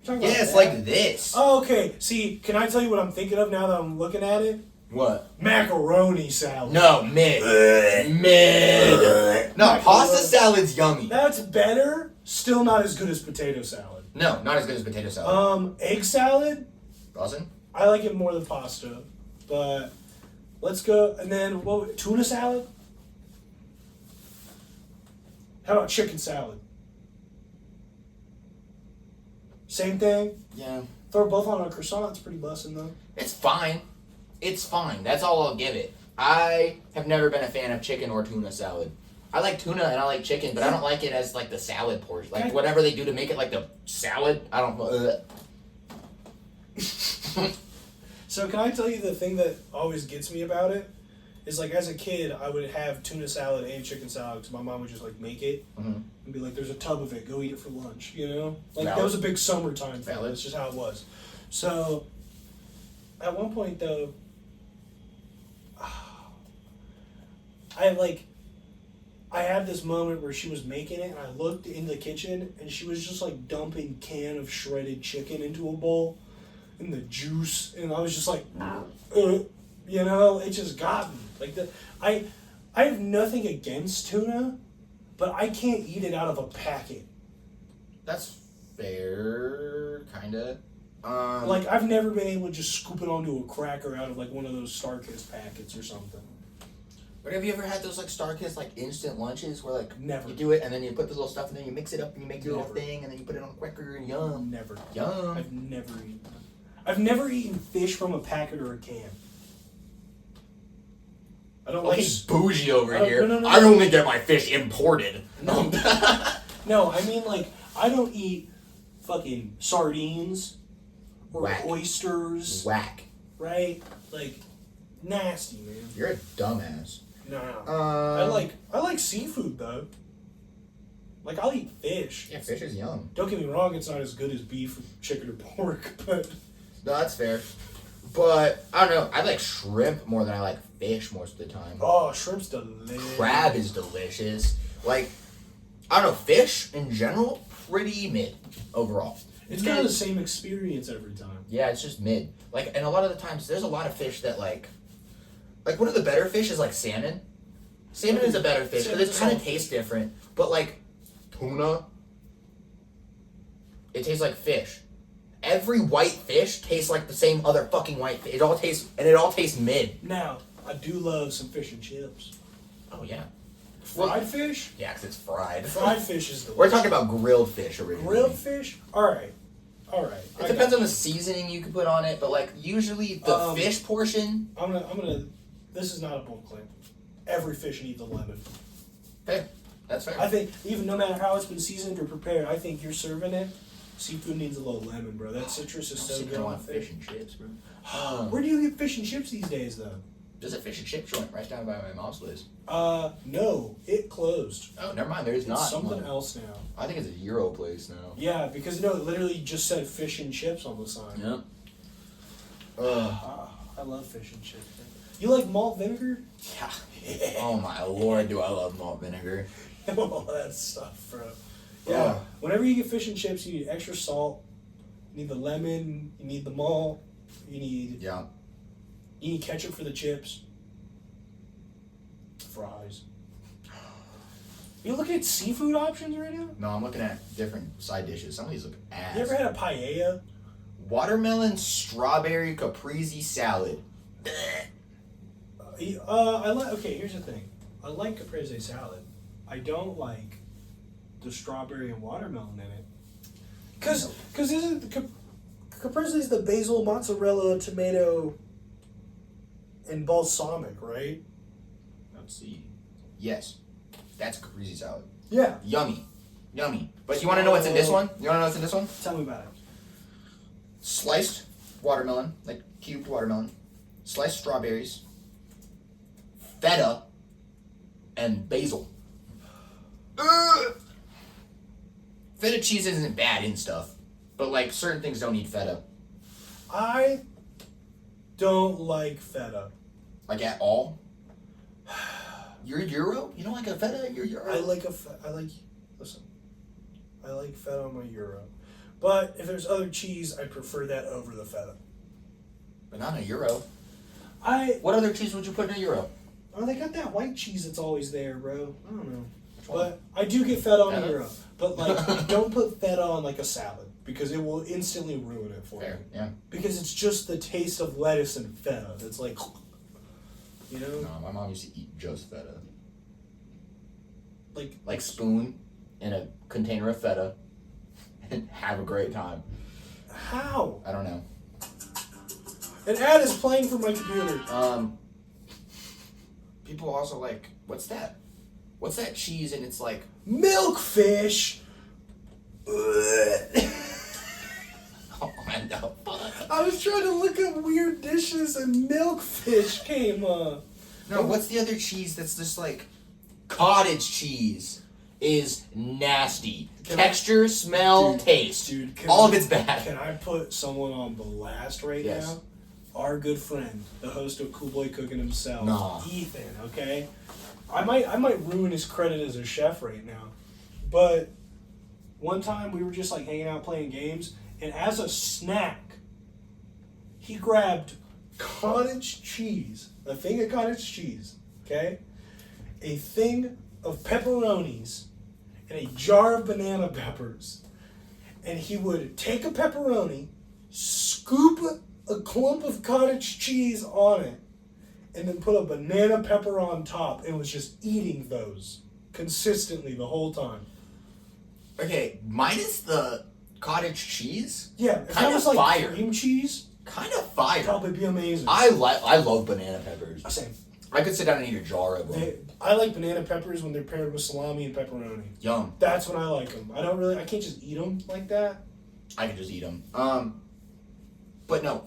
Speaker 1: Yeah, it's like this.
Speaker 2: Oh, okay. See, can I tell you what I'm thinking of now that I'm looking at it?
Speaker 1: What?
Speaker 2: Macaroni salad.
Speaker 1: No, mid. Mid. No, pasta salad's yummy.
Speaker 2: That's better. Still not as good as potato salad.
Speaker 1: No, not as good as potato salad.
Speaker 2: Egg salad?
Speaker 1: Buzzing?
Speaker 2: I like it more than pasta. But let's go. And then, tuna salad? How about chicken salad? Same thing?
Speaker 1: Yeah.
Speaker 2: Throw both on a croissant. It's pretty bussin' though.
Speaker 1: It's fine. It's fine. That's all I'll give it. I have never been a fan of chicken or tuna salad. I like tuna and I like chicken, but I don't like it as like the salad portion. Like whatever they do to make it like the salad, I don't know.
Speaker 2: So can I tell you the thing that always gets me about it? Is like as a kid, I would have tuna salad and chicken salad because my mom would just like make it and be like, "There's a tub of it. Go eat it for lunch." You know, like that was a big summertime thing. That's just how it was. So at one point though, I had this moment where she was making it, and I looked in the kitchen, and she was just like dumping can of shredded chicken into a bowl, and the juice, and I was just like, you know, it just got me. Like I have nothing against tuna, but I can't eat it out of a packet.
Speaker 1: That's fair, kinda.
Speaker 2: Like I've never been able to just scoop it onto a cracker out of like one of those Starkist packets or something.
Speaker 1: But have you ever had those like Star-Kissed like instant lunches where like
Speaker 2: Never.
Speaker 1: you do it and then you put the little stuff and then you mix it up and you make your little
Speaker 2: Never.
Speaker 1: thing and then you put it on quicker and yum.
Speaker 2: Never.
Speaker 1: Yum.
Speaker 2: I've never eaten them. I've never eaten fish from a packet or a can. I don't
Speaker 1: Okay,
Speaker 2: like.
Speaker 1: bougie over here.
Speaker 2: No.
Speaker 1: I only get my fish imported.
Speaker 2: No. No, I mean like I don't eat fucking sardines or
Speaker 1: Whack.
Speaker 2: oysters.
Speaker 1: Whack.
Speaker 2: Right? Like nasty, man.
Speaker 1: You're a dumbass.
Speaker 2: No. I like seafood though. Like I'll eat fish.
Speaker 1: Yeah, fish is yum.
Speaker 2: Don't get me wrong, it's not as good as beef, or chicken, or pork, but
Speaker 1: No, that's fair. But I don't know. I like shrimp more than I like fish most of the time.
Speaker 2: oh, shrimp's delicious.
Speaker 1: Crab is delicious. Like, I don't know. Fish in general, pretty mid overall.
Speaker 2: It's kind of the same experience every time.
Speaker 1: Yeah, it's just mid. Like, and a lot of the times, there's a lot of fish that like one of the better fish is like salmon. Salmon is a better fish because it kind of tastes different. But like tuna, it tastes like fish. Every white fish tastes like the same other fucking white fish. It all tastes mid.
Speaker 2: Now, I do love some fish and chips.
Speaker 1: Oh yeah.
Speaker 2: Fried fish?
Speaker 1: Yeah, because it's fried.
Speaker 2: Fried fish is delicious.
Speaker 1: We're talking about grilled fish originally.
Speaker 2: Grilled fish? Alright.
Speaker 1: It depends on the seasoning you can put on it, but like usually the fish portion.
Speaker 2: I'm gonna. This is not a bold claim. Every fish needs a lemon.
Speaker 1: Fair. That's fair.
Speaker 2: I think even no matter how it's been seasoned or prepared, I think you're serving it. Seafood needs a little lemon, bro. That citrus is so good
Speaker 1: I
Speaker 2: on
Speaker 1: want
Speaker 2: fish.
Speaker 1: fish and chips, bro.
Speaker 2: Where do you get fish and chips these days, though?
Speaker 1: There's a fish and chip joint right down by my mom's place.
Speaker 2: No, it closed.
Speaker 1: Oh, never mind. There's not
Speaker 2: It's something
Speaker 1: one.
Speaker 2: else now.
Speaker 1: I think it's a Euro place now.
Speaker 2: Yeah, because it literally just said fish and chips on the sign.
Speaker 1: Yep.
Speaker 2: I love fish and chips. Man. You like malt vinegar?
Speaker 1: Yeah. Oh my lord, do I love malt vinegar.
Speaker 2: All that stuff, bro. Yeah. Whenever you get fish and chips, you need extra salt. You need the lemon. You need the malt. You need ketchup for the chips. Fries. You looking at seafood options right now?
Speaker 1: No, I'm looking at different side dishes. Some of these look ass.
Speaker 2: You ever had a paella?
Speaker 1: Watermelon strawberry caprese salad.
Speaker 2: Okay, here's the thing. I like caprese salad. I don't like the strawberry and watermelon in it. Cause isn't caprese is the basil, mozzarella, tomato, and balsamic, right?
Speaker 1: Let's see. Yes, that's caprese salad.
Speaker 2: Yeah.
Speaker 1: Yummy. But you want to know what's in this one?
Speaker 2: Tell me about it.
Speaker 1: Sliced watermelon, like cubed watermelon, sliced strawberries, feta, and basil. Feta cheese isn't bad in stuff, but like certain things don't need feta.
Speaker 2: I don't like feta.
Speaker 1: Like at all? You're Euro? You don't like a feta? You're Euro?
Speaker 2: I like feta on my Euro. But if there's other cheese, I prefer that over the feta.
Speaker 1: But not a Euro.
Speaker 2: What
Speaker 1: What other cheese would you put in a Euro?
Speaker 2: they got that white cheese that's always there, bro. I don't know. But I do get feta on a Euro. But like, don't put feta on like a salad because it will instantly ruin it for
Speaker 1: Fair,
Speaker 2: you.
Speaker 1: yeah.
Speaker 2: Because it's just the taste of lettuce and feta. It's like, you know,
Speaker 1: No, my mom used to eat just feta.
Speaker 2: like
Speaker 1: spoon in a container of feta and have a great time.
Speaker 2: how?
Speaker 1: I don't know.
Speaker 2: An ad is playing from my computer.
Speaker 1: People also like, what's that? What's that cheese and it's like
Speaker 2: Milkfish.
Speaker 1: oh no.
Speaker 2: I was trying to look up weird dishes and milkfish came up.
Speaker 1: No, what's the other cheese that's just like cottage cheese is nasty. Texture, smell, taste.
Speaker 2: Dude,
Speaker 1: all of it's bad.
Speaker 2: Can I put someone on blast right
Speaker 1: Yes.
Speaker 2: now? Our good friend, the host of Cool Boy Cooking himself,
Speaker 1: Nah.
Speaker 2: Ethan, okay? I might ruin his credit as a chef right now. But one time we were just like hanging out playing games, and as a snack, he grabbed cottage cheese, a thing of cottage cheese, okay? A thing of pepperonis, and a jar of banana peppers. And he would take a pepperoni, scoop a clump of cottage cheese on it, and then put a banana pepper on top and was just eating those consistently the whole time.
Speaker 1: Okay, minus the cottage cheese.
Speaker 2: Yeah, if
Speaker 1: kind
Speaker 2: that was
Speaker 1: of
Speaker 2: like
Speaker 1: fire.
Speaker 2: cream cheese,
Speaker 1: Kind of fire.
Speaker 2: probably be amazing.
Speaker 1: I love banana peppers.
Speaker 2: Same.
Speaker 1: I could sit down and eat a jar of them.
Speaker 2: I like banana peppers when they're paired with salami and pepperoni.
Speaker 1: Yum.
Speaker 2: That's when I like them. I can't just eat them like that.
Speaker 1: I could just eat them. But no,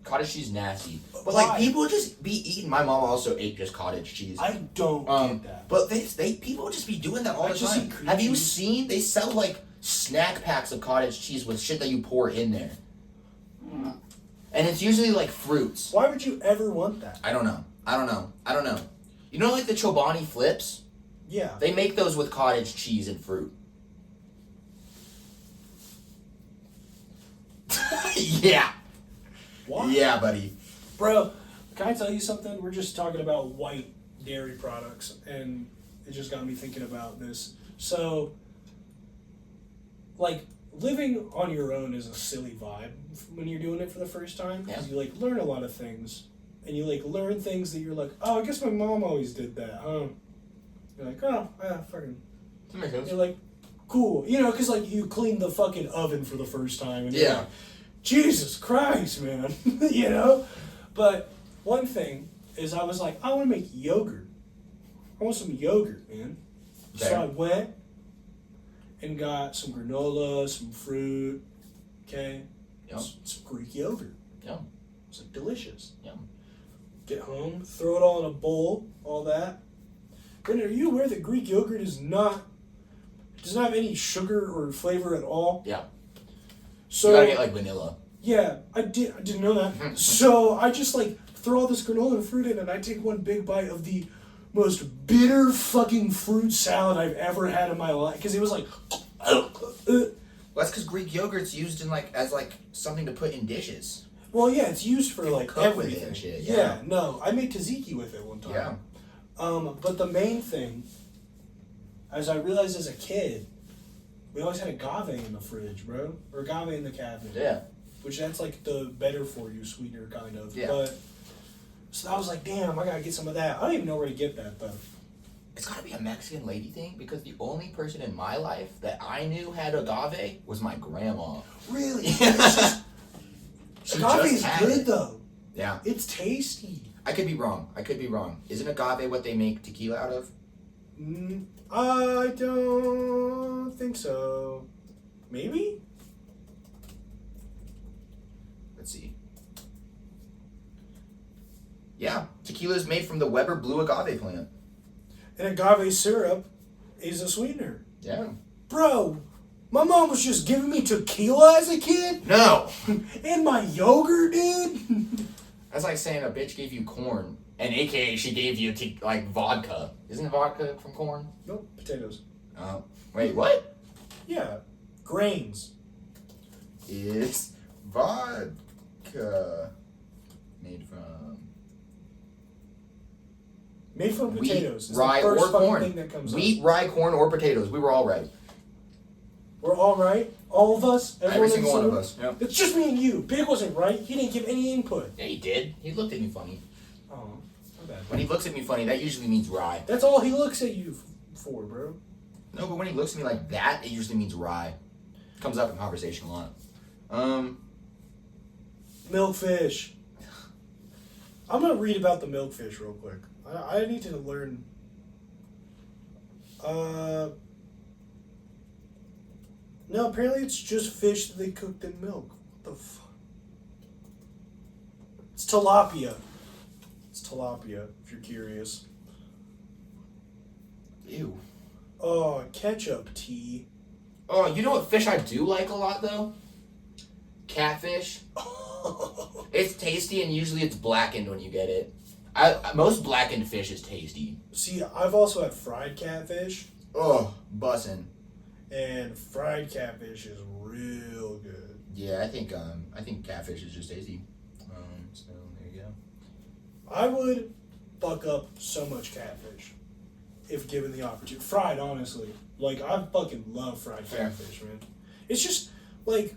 Speaker 1: cottage cheese nasty. But
Speaker 2: Why?
Speaker 1: like people just be eating. My mom also ate just cottage cheese.
Speaker 2: I don't get that.
Speaker 1: But people just be doing that all the
Speaker 2: just
Speaker 1: time.
Speaker 2: eat cream
Speaker 1: Have you
Speaker 2: cheese.
Speaker 1: seen they sell like snack packs of cottage cheese with shit that you pour in there? And it's usually like fruits.
Speaker 2: Why would you ever want that?
Speaker 1: I don't know. You know like the Chobani flips?
Speaker 2: Yeah.
Speaker 1: They make those with cottage cheese and fruit. Yeah.
Speaker 2: Why?
Speaker 1: Yeah, buddy.
Speaker 2: Bro, can I tell you something? We're just talking about white dairy products, and it just got me thinking about this. So, like, living on your own is a silly vibe when you're doing it for the first time, because you, like, learn a lot of things, and you, like, learn things that you're like, oh, I guess my mom always did that, huh? You're like, oh, yeah, fucking...
Speaker 1: That makes sense.
Speaker 2: You're like, cool. You know, because, like, you clean the fucking oven for the first time, and you're
Speaker 1: Yeah.
Speaker 2: like, Jesus Christ, man. You know? But one thing is I was like, I want to make yogurt. I want some yogurt, man.
Speaker 1: Okay.
Speaker 2: So I went and got some granola, some fruit, okay?
Speaker 1: Yum.
Speaker 2: Some Greek yogurt.
Speaker 1: Yum.
Speaker 2: It's like delicious.
Speaker 1: Yum.
Speaker 2: Get home, throw it all in a bowl, all that. Brendan, are you aware that Greek yogurt does not have any sugar or flavor at all?
Speaker 1: Yeah.
Speaker 2: So
Speaker 1: You gotta get like vanilla.
Speaker 2: yeah, I didn't know that. So I just like throw all this granola and fruit in, and I take one big bite of the most bitter fucking fruit salad I've ever had in my life, because it was like.
Speaker 1: Well, that's because Greek yogurt's used in like as like something to put in dishes.
Speaker 2: Well, yeah, it's used for like
Speaker 1: cook with it
Speaker 2: everything.
Speaker 1: and shit,
Speaker 2: Yeah.
Speaker 1: yeah.
Speaker 2: No, I made tzatziki with it one time.
Speaker 1: Yeah.
Speaker 2: But the main thing, as I realized as a kid, we always had agave in the fridge, bro, or agave in the cabinet.
Speaker 1: Yeah.
Speaker 2: Which that's like the better for you sweetener kind of.
Speaker 1: Yeah.
Speaker 2: But so I was like, damn, I gotta get some of that. I don't even know where to get that though.
Speaker 1: It's gotta be a Mexican lady thing because the only person in my life that I knew had agave was my grandma.
Speaker 2: Really?
Speaker 1: She
Speaker 2: Agave
Speaker 1: just
Speaker 2: is
Speaker 1: had
Speaker 2: good
Speaker 1: it.
Speaker 2: though.
Speaker 1: Yeah.
Speaker 2: It's tasty.
Speaker 1: I could be wrong. Isn't agave what they make tequila out of?
Speaker 2: I don't think so. Maybe?
Speaker 1: Let's see. Yeah, tequila is made from the Weber blue agave plant.
Speaker 2: And agave syrup is a sweetener.
Speaker 1: Yeah.
Speaker 2: Bro, my mom was just giving me tequila as a kid?
Speaker 1: No!
Speaker 2: And my yogurt, dude?
Speaker 1: That's like saying a bitch gave you corn, and AKA she gave you like vodka. Isn't vodka from corn?
Speaker 2: Nope, potatoes.
Speaker 1: Oh. Wait, what?
Speaker 2: Yeah, grains.
Speaker 1: Is vodka made from
Speaker 2: Made from
Speaker 1: wheat,
Speaker 2: potatoes. It's
Speaker 1: rye,
Speaker 2: the first
Speaker 1: or
Speaker 2: fucking
Speaker 1: corn?
Speaker 2: thing that comes
Speaker 1: Wheat,
Speaker 2: up.
Speaker 1: rye, corn, or potatoes. We were all right.
Speaker 2: We're all right? All of us?
Speaker 1: Every
Speaker 2: Everyone
Speaker 1: single
Speaker 2: in
Speaker 1: one of
Speaker 2: the
Speaker 1: us. Yep.
Speaker 2: It's just me and you. Big wasn't right. He didn't give any input.
Speaker 1: Yeah, he did. He looked at me funny.
Speaker 2: Oh, my bad.
Speaker 1: When he looks at me funny, that usually means rye.
Speaker 2: That's all he looks at you for, bro.
Speaker 1: No, but when he looks at me like that, it usually means rye. Comes up in conversation a lot.
Speaker 2: Milkfish. I'm gonna read about the milkfish real quick. I need to learn. No, apparently it's just fish that they cooked in milk. What the fuck? It's tilapia. It's tilapia, if you're curious.
Speaker 1: Ew.
Speaker 2: Oh, ketchup tea.
Speaker 1: Oh, you know what fish I do like a lot though? Catfish. It's tasty and usually it's blackened when you get it. Most blackened fish is tasty.
Speaker 2: See, I've also had fried catfish,
Speaker 1: Oh, bussin'.
Speaker 2: and fried catfish is real good.
Speaker 1: Yeah, I think catfish is just tasty. So there you go.
Speaker 2: I would fuck up so much catfish if given the opportunity. Fried, honestly. Like, I fucking love fried
Speaker 1: Fair.
Speaker 2: catfish, man. It's just, like,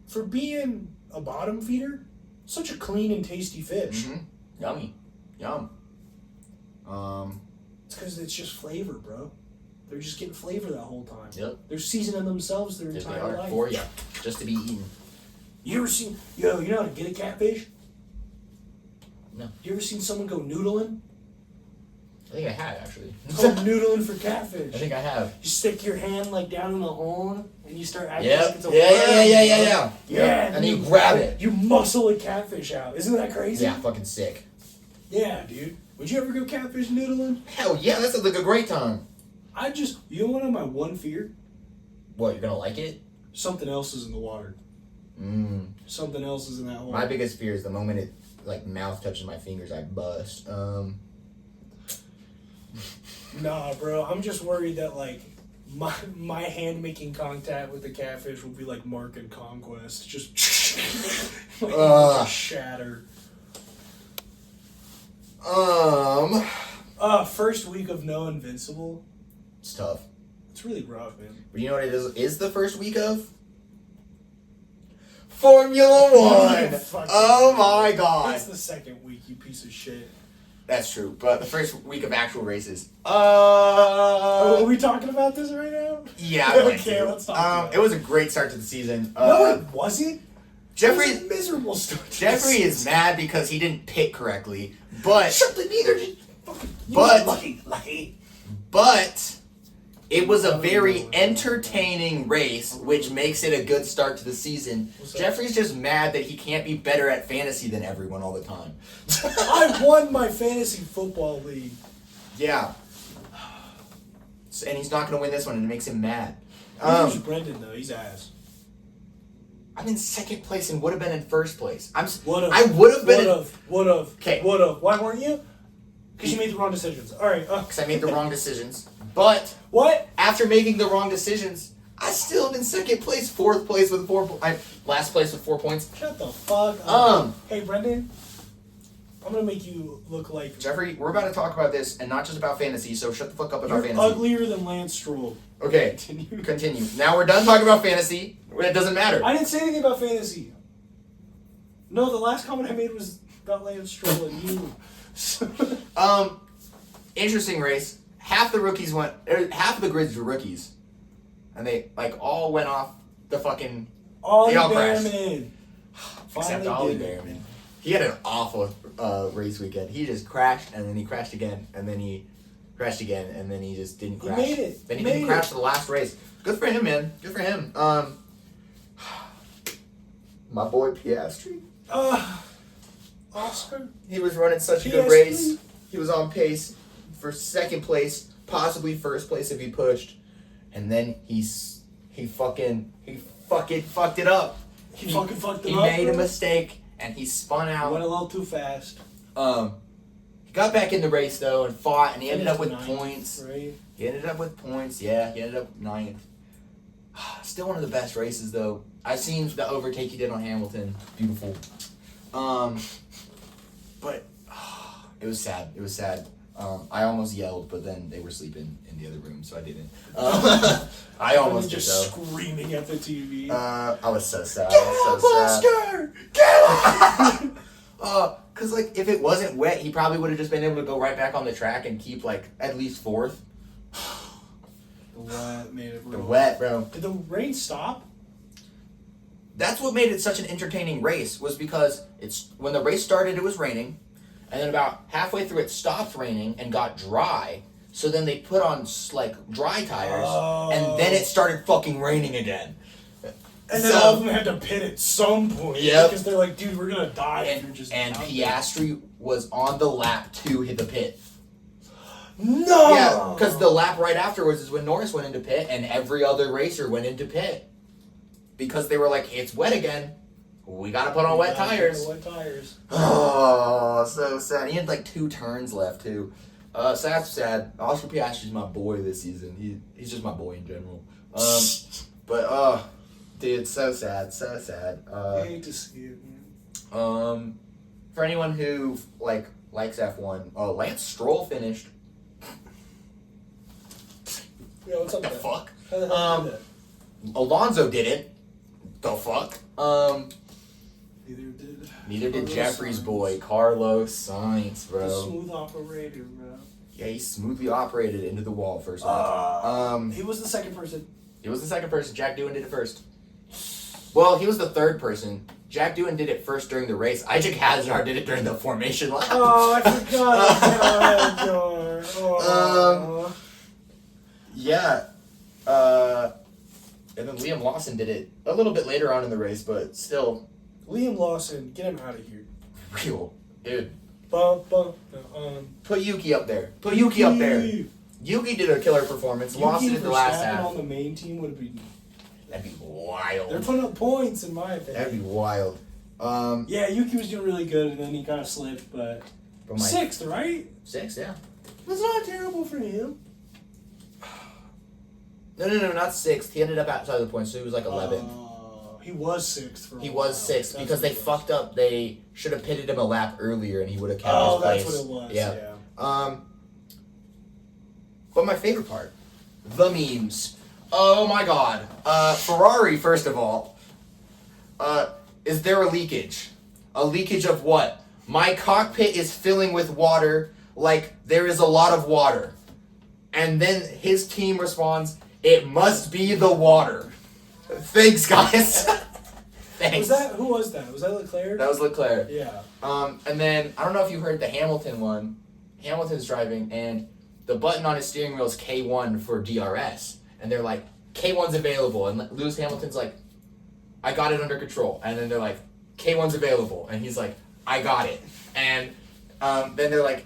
Speaker 2: for being a bottom feeder, such a clean and tasty fish.
Speaker 1: Mm-hmm. Yummy. Yum.
Speaker 2: It's because it's just flavor, bro. They're just getting flavor that whole time.
Speaker 1: Yep.
Speaker 2: They're seasoning themselves their
Speaker 1: They
Speaker 2: entire
Speaker 1: are
Speaker 2: life.
Speaker 1: for you, just to be eaten.
Speaker 2: You ever seen, you know how to get a catfish?
Speaker 1: No.
Speaker 2: You ever seen someone go noodling?
Speaker 1: I think I have, actually.
Speaker 2: It's called noodling for catfish.
Speaker 1: I think I have.
Speaker 2: You stick your hand like down in the horn and you start acting
Speaker 1: Yep.
Speaker 2: like it's a
Speaker 1: Yeah.
Speaker 2: Yeah.
Speaker 1: And then you grab it.
Speaker 2: You muscle a catfish out. Isn't that crazy?
Speaker 1: Yeah, fucking sick.
Speaker 2: Yeah, dude. Would you ever go catfish noodling?
Speaker 1: Hell yeah, that sounds like a great time.
Speaker 2: You know what my one fear?
Speaker 1: What, you're gonna like it?
Speaker 2: Something else is in the water. Something else is in that hole.
Speaker 1: My biggest fear is the moment it, like, mouth touches my fingers, I bust.
Speaker 2: Nah, bro. I'm just worried that, like, my hand making contact with the catfish will be like Mark and Conquest. Just, like, just shatter. First week of No Invincible.
Speaker 1: It's tough.
Speaker 2: It's really rough, man.
Speaker 1: But you know what it is the first week of? Formula One! Oh my god.
Speaker 2: That's the second week, you piece of shit.
Speaker 1: That's true, but the first week of actual races.
Speaker 2: Are we talking about this right now?
Speaker 1: Yeah,
Speaker 2: okay, let's talk about
Speaker 1: it was a great start to the season.
Speaker 2: No, it wasn't.
Speaker 1: Jeffrey,
Speaker 2: It was a miserable start.
Speaker 1: Jeffrey is mad because he didn't pick correctly, but
Speaker 2: Neither did.
Speaker 1: But-
Speaker 2: lucky.
Speaker 1: but it was a very entertaining race, which makes it a good start to the season. Jeffrey's just mad that he can't be better at fantasy than everyone all the time.
Speaker 2: I won my fantasy football league.
Speaker 1: Yeah. And he's not going to win this one, and it makes him mad.
Speaker 2: Who's Brendan though? He's ass.
Speaker 1: I'm in second place and would have been in first place. I would have
Speaker 2: Would have.
Speaker 1: Okay.
Speaker 2: Would have. Why weren't you? Because you made the wrong decisions. All right.
Speaker 1: Because I made the wrong decisions. But
Speaker 2: What?
Speaker 1: after making the wrong decisions, I still am in second place, fourth place with last place with 4 points.
Speaker 2: Shut the fuck up. Hey, Brendan. I'm gonna make you look like
Speaker 1: Jeffrey, we're about to talk about this, and not just about fantasy, so shut the fuck up about
Speaker 2: you're
Speaker 1: fantasy.
Speaker 2: uglier than Lance Stroll.
Speaker 1: Okay, continue. Now we're done talking about fantasy. It doesn't matter.
Speaker 2: I didn't say anything about fantasy. No, the last comment I made was about Lance Stroll and you.
Speaker 1: Interesting race. Half the grids were rookies, and they all went off the fucking.
Speaker 2: Ollie
Speaker 1: They all crashed.
Speaker 2: Behrman.
Speaker 1: Except Ollie Behrman. He had an awful race weekend. He just crashed, and then he crashed again, and then he crashed again, and then he just didn't crash.
Speaker 2: He made it.
Speaker 1: Then he didn't crash for the last race. Good for him, man. Good for him. My boy Piastri.
Speaker 2: Oscar.
Speaker 1: He was running such a good
Speaker 2: Piastri.
Speaker 1: race. He was on pace for second place, possibly first place if he pushed, and then he fucking fucked it up.
Speaker 2: He fucking fucked it
Speaker 1: He
Speaker 2: up.
Speaker 1: made a
Speaker 2: bro.
Speaker 1: mistake and he spun out.
Speaker 2: Went a little too fast.
Speaker 1: He got back in the race though and fought, and he ended up with
Speaker 2: Ninth,
Speaker 1: points.
Speaker 2: Right?
Speaker 1: He ended up with points. Yeah, he ended up ninth. Still one of the best races though. I've seen the overtake he did on Hamilton. Beautiful. But it was sad. It was sad. I almost yelled, but then they were sleeping in the other room, so I didn't. I almost did
Speaker 2: just
Speaker 1: though.
Speaker 2: screaming at the TV.
Speaker 1: I was so sad.
Speaker 2: Get
Speaker 1: I was
Speaker 2: up,
Speaker 1: so sad.
Speaker 2: Oscar! Get up!
Speaker 1: Cause like if it wasn't wet, he probably would have just been able to go right back on the track and keep like at least fourth.
Speaker 2: The wet made it
Speaker 1: The
Speaker 2: real.
Speaker 1: wet, bro.
Speaker 2: Did the rain stop?
Speaker 1: That's what made it such an entertaining race, was because when the race started, it was raining, and then about halfway through, it stopped raining and got dry. So then they put on like dry tires, and then it started fucking raining again.
Speaker 2: And then all of them had to pit at some point.
Speaker 1: Yep.
Speaker 2: Because they're like, dude, we're gonna die if you're just
Speaker 1: And
Speaker 2: out there.
Speaker 1: Piastri was on the lap to hit the pit.
Speaker 2: No!
Speaker 1: Yeah, because the lap right afterwards is when Norris went into pit, and every other racer went into pit. Because they were like, it's wet again. We gotta put on wet tires.
Speaker 2: Wet tires.
Speaker 1: Oh, so sad. He had like 2 turns left too. So that's sad. Oscar Piastri's my boy this season. He's just my boy in general. But dude, so sad, so sad.
Speaker 2: I hate to see it, man.
Speaker 1: For anyone who likes F1, Lance Stroll finished.
Speaker 2: Yeah, what's up
Speaker 1: The
Speaker 2: with that?
Speaker 1: fuck?
Speaker 2: How the hell did that?
Speaker 1: Alonso didn't. The fuck?
Speaker 2: Neither did
Speaker 1: Jeffrey's
Speaker 2: Sainz.
Speaker 1: boy, Carlos Sainz, bro.
Speaker 2: The smooth operator, bro.
Speaker 1: Yeah, he smoothly operated into the wall first one.
Speaker 2: He was the second person.
Speaker 1: He was the second person. Jack Doohan did it first. Well, he was the third person. Jack Doohan did it first during the race. Isaac Hazard did it during the formation lap.
Speaker 2: Oh, I forgot about Hazard.
Speaker 1: Yeah. And then Liam Lawson did it a little bit later on in the race, but still.
Speaker 2: Liam Lawson, get him out of here.
Speaker 1: Real. Dude. Put Yuki up there. Put Yuki up there. Yuki did a killer performance. Lost it at the last half.
Speaker 2: on the main team would be...
Speaker 1: That'd be wild.
Speaker 2: They're putting up points, in my opinion.
Speaker 1: That'd be wild.
Speaker 2: Yeah, Yuki was doing really good, and then he kind of slipped, but... Sixth, right?
Speaker 1: Sixth, yeah.
Speaker 2: That's not terrible for him.
Speaker 1: No, not sixth. He ended up outside the points, so he was like 11th.
Speaker 2: He was sixth for a
Speaker 1: He
Speaker 2: while.
Speaker 1: was sixth because they fucked up. They should have pitted him a lap earlier, and he would have kept
Speaker 2: Oh,
Speaker 1: his place.
Speaker 2: that's what it was,
Speaker 1: Yeah. But my favorite part, the memes. Oh my god. Ferrari, first of all. Is there a leakage? A leakage of what? My cockpit is filling with water, like there is a lot of water. And then his team responds, it must be the water. Thanks, guys. Thanks.
Speaker 2: Who was that? Was that Leclerc?
Speaker 1: That was Leclerc.
Speaker 2: Yeah.
Speaker 1: And then, I don't know if you heard the Hamilton one. Hamilton's driving, and the button on his steering wheel is K1 for DRS. And they're like, K1's available. And Lewis Hamilton's like, I got it under control. And then they're like, K1's available. And he's like, I got it. And then they're like,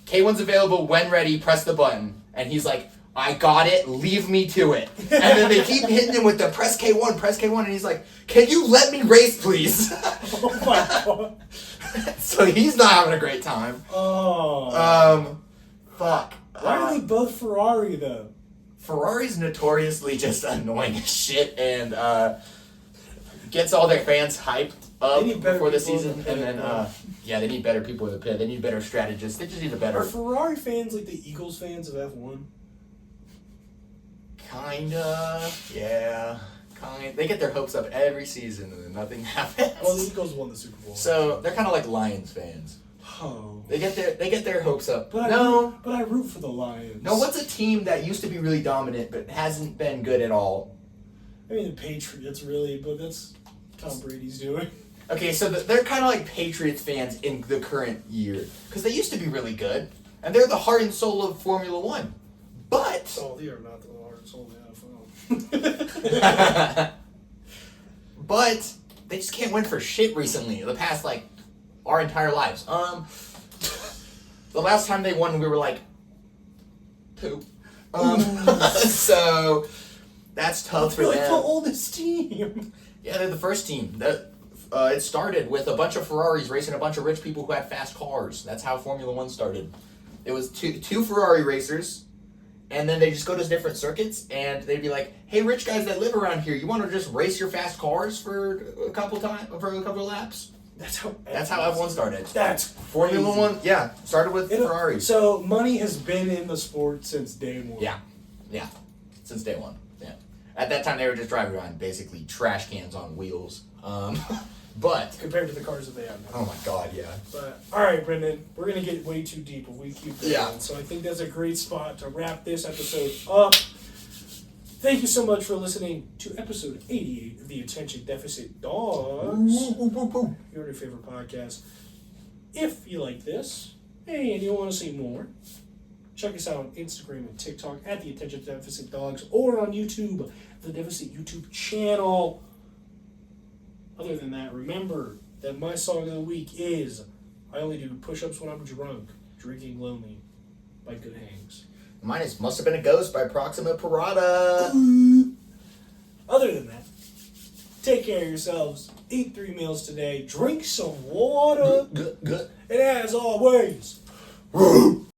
Speaker 1: K1's available, when ready, press the button. And he's like, I got it, leave me to it. And then they keep hitting him with the press K1, and he's like, can you let me race, please?
Speaker 2: Oh my god.
Speaker 1: So he's not having a great time.
Speaker 2: Oh.
Speaker 1: Fuck.
Speaker 2: Why are they both Ferrari, though?
Speaker 1: Ferrari's notoriously just annoying as shit, and gets all their fans hyped up before the season, and then, yeah, they need better people in the pit. They need better strategists. They just need a better...
Speaker 2: Are Ferrari fans like the Eagles fans of F1?
Speaker 1: Kinda, yeah. They get their hopes up every season and then nothing happens.
Speaker 2: Well, the Eagles won the Super Bowl.
Speaker 1: So they're kind of like Lions fans.
Speaker 2: Oh.
Speaker 1: They get their hopes up.
Speaker 2: But I root for the Lions.
Speaker 1: No, what's a team that used to be really dominant but hasn't been good at all?
Speaker 2: I mean, the Patriots, really, but that's Tom Brady's doing.
Speaker 1: Okay, so they're kind of like Patriots fans in the current year because they used to be really good, and they're the heart and soul of Formula One. But
Speaker 2: they are not the heart and soul of the NFL.
Speaker 1: But they just can't win for shit recently. The past our entire lives. The last time they won, we were like poop. So that's tough for them.
Speaker 2: They're like the oldest team.
Speaker 1: Yeah, they're the first team. It started with a bunch of Ferraris racing a bunch of rich people who had fast cars. That's how Formula One started. It was two Ferrari racers, and then they just go to different circuits, and they'd be like, "Hey, rich guys that live around here, you want to just race your fast cars for a couple of laps?" That's how F1 started.
Speaker 2: That's
Speaker 1: Formula
Speaker 2: crazy.
Speaker 1: One. Yeah, started with Ferraris.
Speaker 2: So money has been in the sport since day one.
Speaker 1: Yeah, since day one. Yeah, at that time they were just driving around basically trash cans on wheels. But
Speaker 2: compared to the cars that they have now.
Speaker 1: Oh my god, yeah.
Speaker 2: But all right, Brendan, we're gonna get way too deep if we keep going.
Speaker 1: Yeah.
Speaker 2: So I think that's a great spot to wrap this episode up. Thank you so much for listening to episode 88 of the Attention Deficit Dawgs. Your favorite podcast. If you like this and you want to see more, check us out on Instagram and TikTok at the Attention Deficit Dawgs, or on YouTube, the Deficit YouTube channel. Other than that, remember that my song of the week is I Only Do Push-Ups When I'm Drunk, Drinking Lonely by Good Hangs.
Speaker 1: Mine Must Have Been a Ghost by Proxima Parada.
Speaker 2: Other than that, take care of yourselves, eat 3 meals today, drink some water,
Speaker 1: Good.
Speaker 2: and as always,